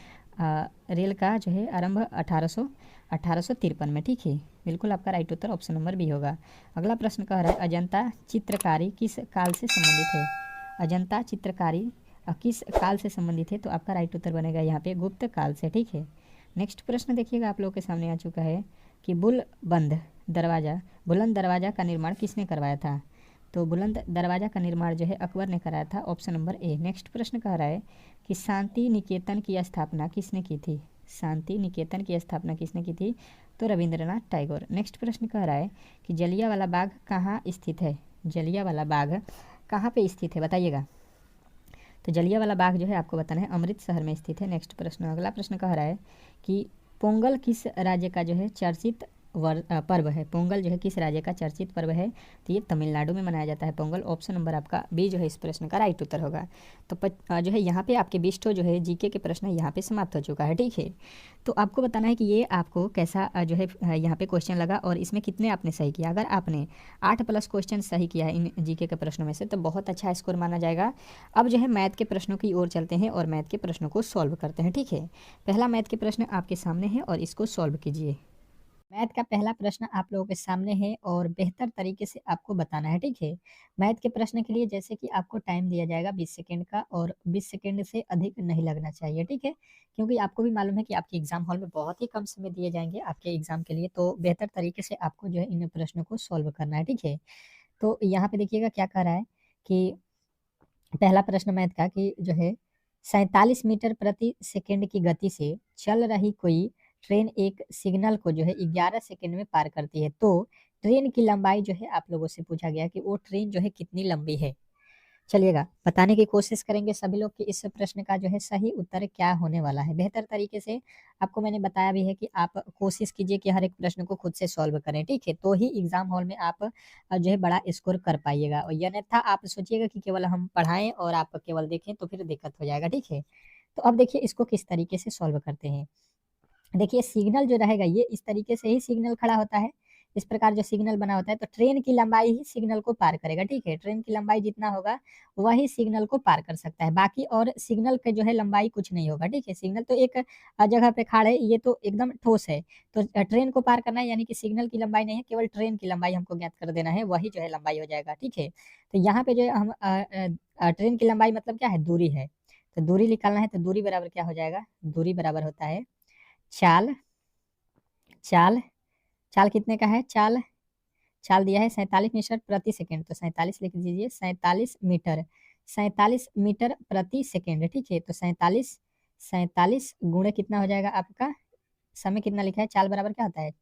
रेल का जो है आरंभ 1853 में, ठीक है। बिल्कुल आपका राइट उत्तर ऑप्शन नंबर बी होगा। अगला प्रश्न कह रहा है अजंता चित्रकारी किस काल से संबंधित है? अजंता चित्रकारी किस काल से संबंधित है? तो आपका राइट उत्तर बनेगा यहाँ पे गुप्त काल से, ठीक है। नेक्स्ट प्रश्न देखिएगा आप लोगों के सामने आ चुका है कि बुलंद दरवाज़ा का निर्माण किसने करवाया था? तो बुलंद दरवाज़ा का निर्माण जो है अकबर ने कराया था, ऑप्शन नंबर ए। नेक्स्ट प्रश्न कह रहा है कि शांति निकेतन की स्थापना किसने की थी? शांति निकेतन की स्थापना किसने की थी? तो रविंद्रनाथ टैगोर। नेक्स्ट प्रश्न कह रहा है कि जलियांवाला बाग कहाँ स्थित है? जलियांवाला बाग कहाँ पे स्थित है बताइएगा। तो जलियांवाला बाग जो है आपको बताना है अमृतसर में स्थित है। नेक्स्ट प्रश्न, अगला प्रश्न कह रहा है कि पोंगल किस राज्य का जो है चर्चित पर्व है? पोंगल जो है किस राज्य का चर्चित पर्व है? तो ये तमिलनाडु में मनाया जाता है पोंगल। ऑप्शन नंबर आपका बी जो है इस प्रश्न का राइट उत्तर होगा। तो जो है यहाँ पे आपके 20 जो है जीके के प्रश्न यहाँ पे समाप्त हो चुका है, ठीक है। तो आपको बताना है कि ये आपको कैसा जो है यहाँ पे क्वेश्चन लगा और इसमें कितने आपने सही किया। अगर आपने 8+ क्वेश्चन सही किया है इन जीके के प्रश्नों में से तो बहुत अच्छा स्कोर माना जाएगा। अब जो है मैथ के प्रश्नों की ओर चलते हैं और मैथ के प्रश्नों को सॉल्व करते हैं, ठीक है। पहला मैथ के प्रश्न आपके सामने है और इसको सॉल्व कीजिए। मैथ का पहला प्रश्न आप लोगों के सामने है और बेहतर तरीके से आपको बताना है, ठीक है। मैथ के प्रश्न के लिए जैसे कि आपको टाइम दिया जाएगा 20 सेकंड का और 20 सेकंड से अधिक नहीं लगना चाहिए, ठीक है। क्योंकि आपको भी मालूम है कि आपके एग्जाम हॉल में बहुत ही कम समय दिए जाएंगे आपके एग्जाम के लिए, तो बेहतर तरीके से आपको जो है इन प्रश्नों को सॉल्व करना है, ठीक है। तो यहाँ पे देखिएगा क्या कह रहा है कि पहला प्रश्न मैथ का कि जो है 47 मीटर प्रति सेकंड की गति से चल रही कोई ट्रेन एक सिग्नल को जो है 11 सेकंड में पार करती है, तो ट्रेन की लंबाई जो है आप लोगों से पूछा गया कि वो ट्रेन जो है कितनी लंबी है। चलिएगा बताने की कोशिश करेंगे सभी लोग कि इस प्रश्न का जो है सही उत्तर क्या होने वाला है। बेहतर तरीके से आपको मैंने बताया भी है कि आप कोशिश कीजिए कि हर एक प्रश्न को खुद से सॉल्व करें, ठीक है। तो ही एग्जाम हॉल में आप जो है बड़ा स्कोर कर पाइएगा, और यह अन्यथा आप सोचिएगा कि केवल हम पढ़ाएं और आप केवल देखें तो फिर दिक्कत हो जाएगा, ठीक है। तो अब देखिए इसको किस तरीके से सॉल्व करते हैं। देखिए सिग्नल जो रहेगा ये इस तरीके से ही सिग्नल खड़ा होता है। इस प्रकार जो सिग्नल बना होता है तो ट्रेन की लंबाई ही सिग्नल को पार करेगा, ठीक है। ट्रेन की लंबाई जितना होगा वही सिग्नल को पार कर सकता है, बाकी और सिग्नल के जो है लंबाई कुछ नहीं होगा, ठीक है। सिग्नल तो एक जगह पे खड़ा है, ये तो एकदम ठोस है। तो ट्रेन को पार करना है यानी कि सिग्नल की लंबाई नहीं है, केवल ट्रेन की लंबाई हमको ज्ञात कर देना है, वही जो है लंबाई हो जाएगा, ठीक है। तो यहाँ पे जो है हम ट्रेन की लंबाई मतलब क्या है, दूरी है। तो दूरी निकालना है तो दूरी बराबर क्या हो जाएगा, दूरी बराबर होता है चाल। चाल चाल कितने का है, चाल चाल दिया है 47 मीटर प्रति सेकंड, तो 47 लिख दीजिए, 47 मीटर प्रति सेकंड, ठीक है। तो 47 गुणे कितना हो जाएगा आपका, समय कितना लिखा है, चाल बराबर क्या होता है,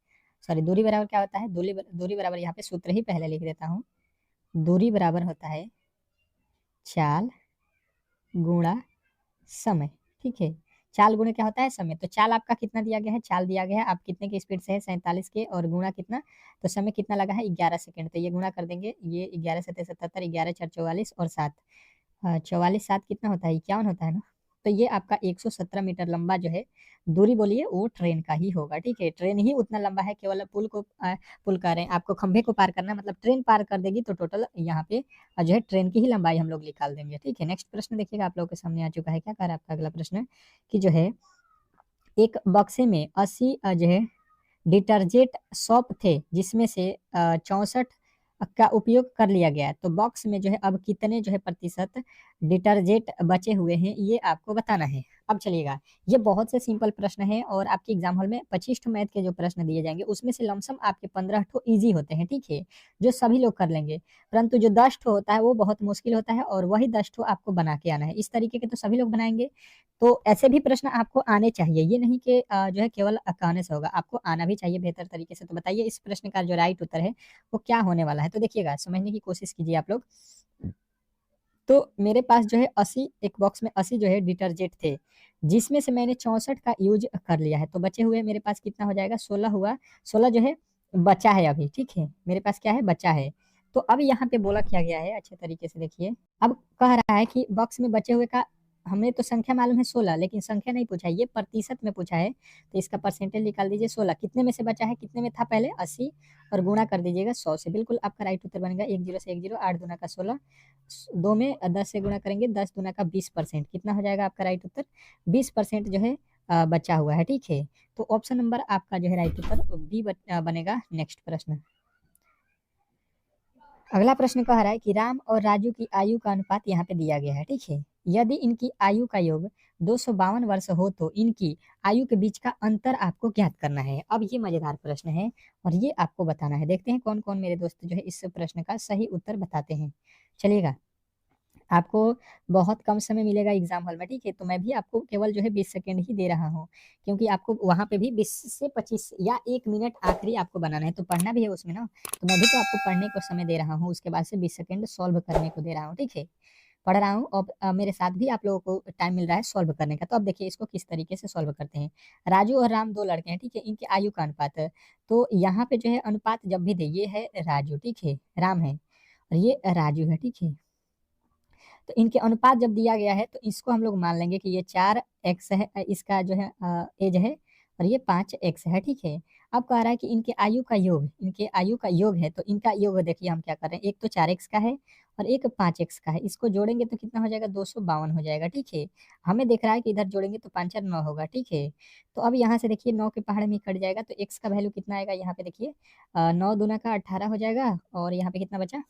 सॉरी दूरी बराबर क्या होता है, दूरी बराबर यहाँ पे सूत्र ही पहले लिख देता हूँ। दूरी बराबर होता है चाल गुणा समय, ठीक है। चाल गुणे क्या होता है, समय। तो चाल आपका कितना दिया गया है, चाल दिया गया है आप कितने की स्पीड से है 47 के, और गुणा कितना, तो समय कितना लगा है 11 सेकंड। तो ये गुणा कर देंगे, ये 11 7 77, 11 4 44 और 7 44 7 कितना होता है, 51 होता है ना। तो ये आपका 117 मीटर लंबा जो है दूरी बोलिए वो ट्रेन का ही होगा, ठीक है। ट्रेन ही उतना लंबा है, केवल पुल कह रहे हैं आपको, खंभे को पार करना है, मतलब ट्रेन पार कर देगी तो टोटल यहाँ पे जो है ट्रेन की ही लंबाई हम लोग निकाल देंगे, ठीक है। नेक्स्ट प्रश्न देखिएगा आप लोगों के सामने आ चुका है, क्या कह रहा है आपका अगला प्रश्न कि जो है एक बक्से में 80 जो है डिटर्जेंट सॉप थे जिसमें से 64 का उपयोग कर लिया गया है, तो बॉक्स में जो है अब कितने जो है प्रतिशत डिटर्जेंट बचे हुए हैं ये आपको बताना है। अब चलिएगा, ये बहुत से सिंपल प्रश्न हैं और आपके एग्जाम हॉल में 25 ठो मैथ के जो प्रश्न दिए जाएंगे उसमें से लमसम आपके 15 ठो ईजी होते हैं, ठीक है, जो सभी लोग कर लेंगे। परंतु जो 10 ठो होता है वो बहुत मुश्किल होता है और वही 10 ठो आपको बना के आना है। इस तरीके के तो सभी लोग बनाएंगे, तो ऐसे भी प्रश्न आपको आने चाहिए, ये नहीं कि जो है केवल कहने से होगा, आपको आना भी चाहिए बेहतर तरीके से। तो बताइए इस प्रश्न का जो राइट उत्तर है वो क्या होने वाला है। तो देखिएगा, समझने की कोशिश कीजिए आप लोग। तो मेरे पास जो है 80, एक बॉक्स में 80 जो है डिटर्जेंट थे, जिसमें से मैंने 64 का यूज कर लिया है। तो बचे हुए मेरे पास कितना हो जाएगा, 16 हुआ। 16 जो है बचा है अभी, ठीक है, मेरे पास क्या है, बचा है। तो अब यहाँ पे बोला क्या गया है, अच्छे तरीके से देखिए। अब कह रहा है कि बॉक्स में बचे हुए का, हमें तो संख्या मालूम है 16, लेकिन संख्या नहीं पूछा है, ये प्रतिशत में पूछा है। तो इसका परसेंटेज निकाल दीजिए। 16 कितने में से बचा है, कितने में था पहले, 80, और गुणा कर दीजिएगा 100 से। बिल्कुल आपका राइट उत्तर बनेगा 10 से 10, 8 दूना का 16, 2 में 10 से गुणा करेंगे, 10 दूना का 20%। कितना हो जाएगा आपका राइट उत्तर, 20% जो है बचा हुआ है, ठीक है। तो ऑप्शन नंबर आपका जो है राइट उत्तर बी बनेगा। नेक्स्ट प्रश्न, अगला प्रश्न कह रहा है कि राम और राजू की आयु का अनुपात यहाँ पे दिया गया है, ठीक है। यदि इनकी आयु का योग 252 वर्ष हो तो इनकी आयु के बीच का अंतर आपको ज्ञात करना है। अब ये मजेदार प्रश्न है और ये आपको बताना है। देखते हैं कौन कौन मेरे दोस्त जो है इस प्रश्न का सही उत्तर बताते हैं। चलिएगा, आपको बहुत कम समय मिलेगा एग्जाम हॉल में, ठीक है, तो मैं भी आपको केवल जो है 20 सेकंड ही दे रहा हूँ, क्योंकि आपको वहां पे भी 20 से 25 या 1 मिनट आखिरी आपको बनाना है, तो पढ़ना भी है उसमें ना। तो मैं भी तो आपको पढ़ने को समय दे रहा हूँ, उसके बाद से 20 सेकंड सॉल्व करने को दे रहा हूँ, ठीक है। पढ़ रहा हूँ और मेरे साथ भी आप लोगों को टाइम मिल रहा है सॉल्व करने का। तो अब देखिए इसको किस तरीके से सॉल्व करते हैं। राजू और राम दो लड़के हैं, ठीक है, इनकी आयु का अनुपात है। तो यहाँ पे जो है अनुपात जब भी दे, ये है राजू, ठीक है, राम है, और ये राजू है, ठीक है। तो इनके अनुपात जब दिया गया है तो इसको हम लोग मान लेंगे कि ये 4x है, इसका जो है एज है, और ये 5x है, ठीक है। अब कह रहा है कि इनके आयु का योग, इनके आयु का योग है, तो इनका योग देखिए हम क्या कर रहे हैं, एक तो 4x का है और एक 5x का है, इसको जोड़ेंगे तो कितना हो जाएगा, 252 हो जाएगा, ठीक है। हमें दिख रहा है कि इधर जोड़ेंगे तो 5 और 9 होगा, ठीक है। तो अब यहाँ से देखिए 9 के पहाड़ में कट जाएगा, तो x का वैल्यू कितना आएगा, यहाँ पे देखिए 9 दूना का 18 हो जाएगा, और यहाँ पे कितना बचा,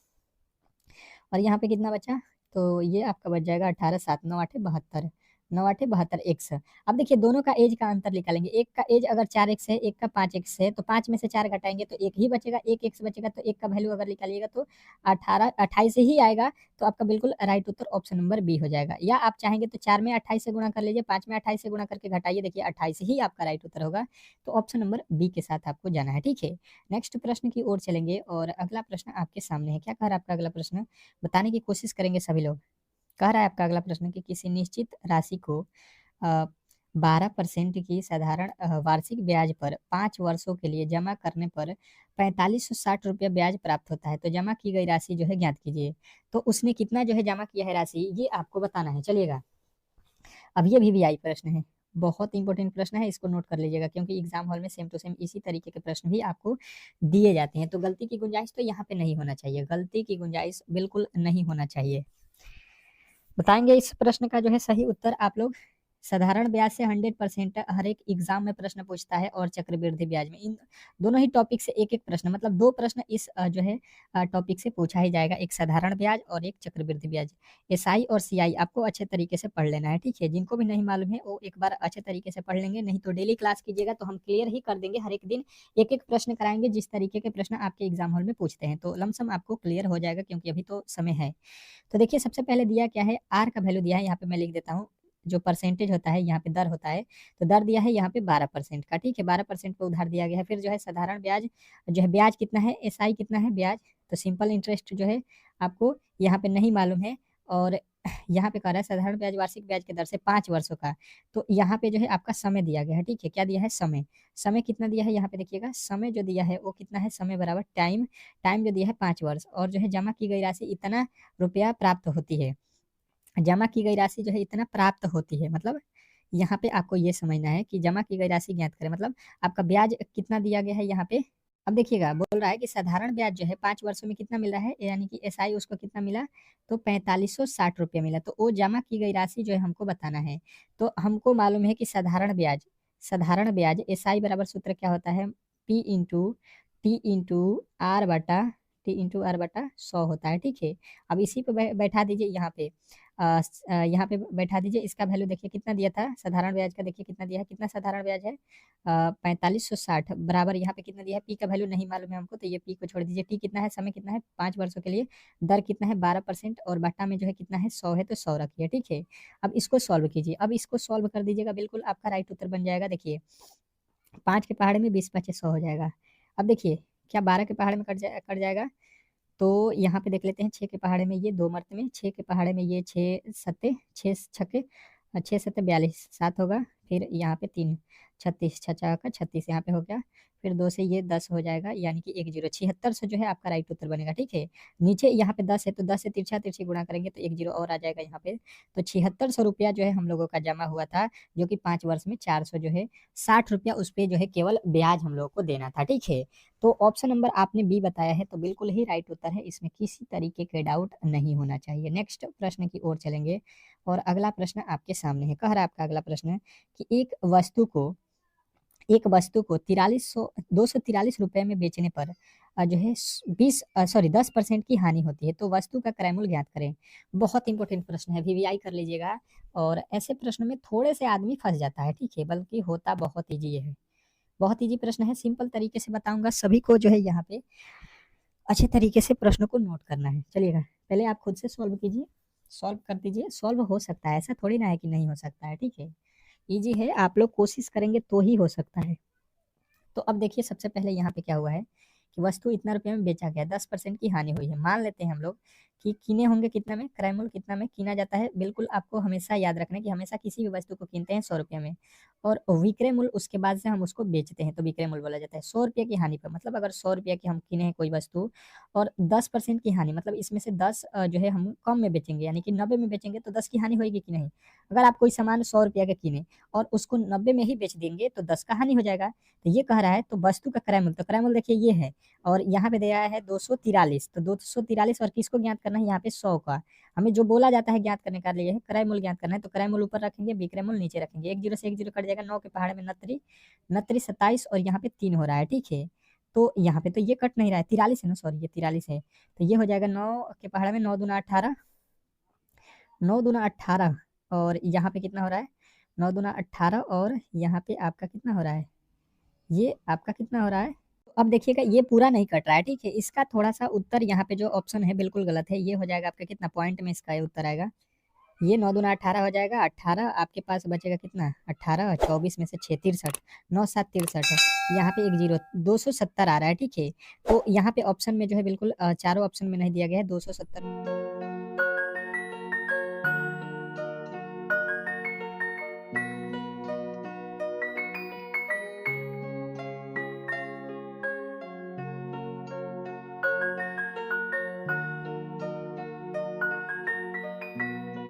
और यहाँ पे कितना बचा, तो ये आपका बच जाएगा 18 7 9 8 72, 9 8 72 एक्स। अब देखिए दोनों का एज का अंतर निकालेंगे, एक का एज अगर 4x है, एक का 5x है, तो 5 में से 4 घटाएंगे तो एक ही बचेगा, एक एक्स बचेगा, तो एक का वैल्यू अगर निकालिएगा तो 18 28 ही आएगा। तो आपका बिल्कुल राइट उत्तर ऑप्शन नंबर बी हो जाएगा। या आप चाहेंगे तो 4 में 28 से गुणा कर लीजिए, 5 में 28 से गुणा करके घटाइए, देखिए 28 ही आपका राइट उत्तर होगा। तो ऑप्शन नंबर बी के साथ आपको जाना है, ठीक है। नेक्स्ट प्रश्न की ओर चलेंगे और अगला प्रश्न आपके सामने है। क्या कह रहा है आपका अगला प्रश्न, बताने की कोशिश करेंगे सभी लोग। कह रहा है आपका अगला प्रश्न कि किसी निश्चित राशि को 12% की साधारण वार्षिक ब्याज पर 5 वर्षों के लिए जमा करने पर 4560 रुपया ब्याज प्राप्त होता है। तो जमा की गई राशि जो है ज्ञात कीजिए। तो उसने कितना जो है जमा किया है राशि, ये आपको बताना है। चलिएगा, अब ये भी वीआई प्रश्न है, बहुत इंपॉर्टेंट प्रश्न है, इसको नोट कर लीजिएगा, क्योंकि एग्जाम हॉल में सेम टू सेम इसी तरीके के प्रश्न भी आपको दिए जाते हैं। तो गलती की गुंजाइश तो यहाँ पे नहीं होना चाहिए, गलती की गुंजाइश बिल्कुल नहीं होना चाहिए। बताएंगे इस प्रश्न का जो है सही उत्तर आप लोग। साधारण ब्याज से 100% हर एक एग्जाम में प्रश्न पूछता है, और चक्रवृद्धि ब्याज में, इन दोनों ही टॉपिक से एक एक प्रश्न, मतलब 2 प्रश्न इस जो है टॉपिक से पूछा ही जाएगा, एक साधारण ब्याज और एक चक्रवृद्धि ब्याज। एसआई और सीआई आपको अच्छे तरीके से पढ़ लेना है, ठीक है। जिनको भी नहीं मालूम है वो एक बार अच्छे तरीके से पढ़ लेंगे, नहीं तो डेली क्लास कीजिएगा तो हम क्लियर ही कर देंगे। हर एक दिन एक एक प्रश्न कराएंगे, जिस तरीके के प्रश्न आपके एग्जाम हॉल में पूछते हैं, तो लमसम आपको क्लियर हो जाएगा, क्योंकि अभी तो समय है। तो देखिए सबसे पहले दिया क्या है, आर का वैल्यू दिया है, यहाँ पे मैं लिख देता हूँ, जो परसेंटेज होता है यहाँ पे दर होता है, तो दर दिया है यहाँ पे 12% का, ठीक है, 12% पे उधार दिया गया है। फिर जो है साधारण ब्याज, जो है ब्याज कितना है, एसआई कितना है ब्याज, तो सिंपल इंटरेस्ट जो है आपको यहाँ पे नहीं मालूम है। और यहाँ पे कह रहा है साधारण ब्याज वार्षिक ब्याज की दर से 5 वर्षों का, तो यहाँ पे जो है आपका समय दिया गया है, ठीक है। क्या दिया है, समय, समय कितना दिया है यहाँ पे देखिएगा, समय जो दिया है वो कितना है, समय बराबर टाइम, टाइम जो दिया है 5 वर्ष, और जो है जमा की गई राशि इतना रुपया प्राप्त होती है, जमा की गई राशि जो है इतना प्राप्त होती है, मतलब यहाँ पे आपको ये समझना है कि जमा की गई राशि ज्ञात करें, मतलब आपका ब्याज कितना दिया गया है यहाँ पे। अब देखिएगा बोल रहा है कि साधारण ब्याज जो है 5 वर्षों में कितना मिल रहा है, यानी कि एसआई उसको कितना मिला, तो 4560 रुपया मिला। तो वो जमा की गई राशि जो है हमको बताना है। तो हमको मालूम है कि साधारण ब्याज, साधारण ब्याज एसआई बराबर सूत्र क्या होता है, P इंटू आर बटा T इंटू आर बटा 100 होता है, ठीक है। अब इसी पे बैठा दीजिए यहाँ पे। यहाँ पे बैठा दीजिए। इसका वैल्यू देखिए कितना दिया था, साधारण ब्याज का देखिए कितना दिया है, कितना साधारण ब्याज है 4560 बराबर यहाँ पे कितना दिया है, पी का वैल्यू नहीं मालूम है हमको, तो ये पी को छोड़ दीजिए। टी कितना है, समय कितना है 5 वर्षों के लिए, दर कितना है 12% और बट्टा में जो है कितना है 100 है, तो 100 रखिए, ठीक है। अब इसको सॉल्व कीजिए, अब इसको सॉल्व कर दीजिएगा, बिल्कुल आपका राइट उत्तर बन जाएगा। देखिए 5 के पहाड़े में 20 5 100 हो जाएगा। अब देखिए क्या 12 के पहाड़े में कट जाएगा, तो यहाँ पे देख लेते हैं 6 के पहाड़े में ये 2 मर्त में, 6 के पहाड़े में ये 6 सत्ते 6 छक्के 6 सत्ते 42 7 होगा, फिर यहाँ पे 3 36 छचा का 36 यहाँ पे हो गया, फिर 2 से ये 10 हो जाएगा, यानी कि 10 7600 जो है आपका राइट उत्तर बनेगा, ठीक है। नीचे यहाँ पे 10 है, तो 10 से तिरछा तिरछी गुणा करेंगे तो 10 और आ जाएगा यहाँ पे, तो 7600 रुपया जो है हम लोगों का जमा हुआ था, जो कि 5 वर्ष में 400 जो है 60 रुपया उस पे जो है केवल ब्याज हम लोग को देना था, ठीक है। तो ऑप्शन नंबर आपने बी बताया है, तो बिल्कुल ही राइट उत्तर है, इसमें किसी तरीके के डाउट नहीं होना चाहिए। नेक्स्ट प्रश्न की ओर चलेंगे और अगला प्रश्न आपके सामने है। कह रहा है आपका अगला प्रश्न कि एक वस्तु को 243 रुपए में बेचने पर जो है 10% की हानि होती है, तो वस्तु का क्रय मूल्य ज्ञात करें। बहुत इंपॉर्टेंट प्रश्न है, वीवीआई कर लीजिएगा। और ऐसे प्रश्न में थोड़े से आदमी फंस जाता है, ठीक है, बल्कि होता बहुत ईजी है। बहुत ईजी प्रश्न है, सिंपल तरीके से बताऊंगा, सभी को जो है यहाँ पे अच्छे तरीके से प्रश्न को नोट करना है। चलिएगा पहले आप खुद से सॉल्व कीजिए, सॉल्व कर दीजिए, सॉल्व हो सकता है, ऐसा थोड़ी ना है कि नहीं हो सकता है, ठीक है। इजी है, आप लोग कोशिश करेंगे तो ही हो सकता है। तो अब देखिए सबसे पहले यहाँ पे क्या हुआ है कि वस्तु इतना रुपये में बेचा गया, 10% की हानि हुई है। मान लेते हैं हम लोग कि कीने होंगे कितना में, क्रय मूल्य कितना में कीना जाता है। बिल्कुल आपको हमेशा याद रखना है कि हमेशा किसी भी वस्तु को कीनते हैं 100 रुपये में, और विक्रय मूल्य उसके बाद से हम उसको बेचते हैं, तो विक्रय मूल्य बोला जाता है। 100 रुपये की हानि पर, मतलब अगर 100 रुपये की हम कीने हैं कोई वस्तु और 10% की हानि, मतलब इसमें से 10 जो है हम कम में बेचेंगे, यानी कि 90 में बेचेंगे, तो 10 की हानि होगी कि नहीं। अगर आप कोई सामान 100 रुपये का कीने और उसको 90 में ही बेच देंगे तो 10 का हानि हो जाएगा। तो ये कह रहा है, तो वस्तु का क्रय मूल्य, तो क्रय मूल्य देखिए ये है, और यहाँ पे दिया है 243, तो 243 और किसको ज्ञात करना है, यहाँ पे 100 का। हमें जो बोला जाता है ज्ञात करने का लिए है क्रय मूल्य ज्ञात करना है, तो क्रय मूल्य ऊपर रखेंगे, विक्रय मूल्य नीचे रखेंगे। 10 से 10 कट जाएगा, 9 के पहाड़े में 29 29 27 और यहाँ पे 3 हो रहा है, ठीक है। तो यहाँ पे तो ये कट नहीं रहा है, 43 है ना, सॉरी ये 43 है, तो ये हो जाएगा 9 के पहाड़े में 9 दूना 18, 9 दूना 18, और यहाँ पे कितना हो रहा है 9 दूना 18, और यहाँ पे आपका कितना हो रहा है, ये आपका कितना हो रहा है। तो अब देखिएगा ये पूरा नहीं कट रहा है, ठीक है। इसका थोड़ा सा उत्तर यहाँ पे जो ऑप्शन है बिल्कुल गलत है, ये हो जाएगा आपका कितना पॉइंट में इसका ये उत्तर आएगा, ये 9 दूना 18 हो जाएगा, 18 आपके पास बचेगा कितना 18, 24 में से 6 63, 9 7 63 है, यहाँ पे 270 आ रहा है, ठीक है। तो यहाँ पे ऑप्शन में जो है बिल्कुल चारों ऑप्शन में नहीं दिया गया है, 270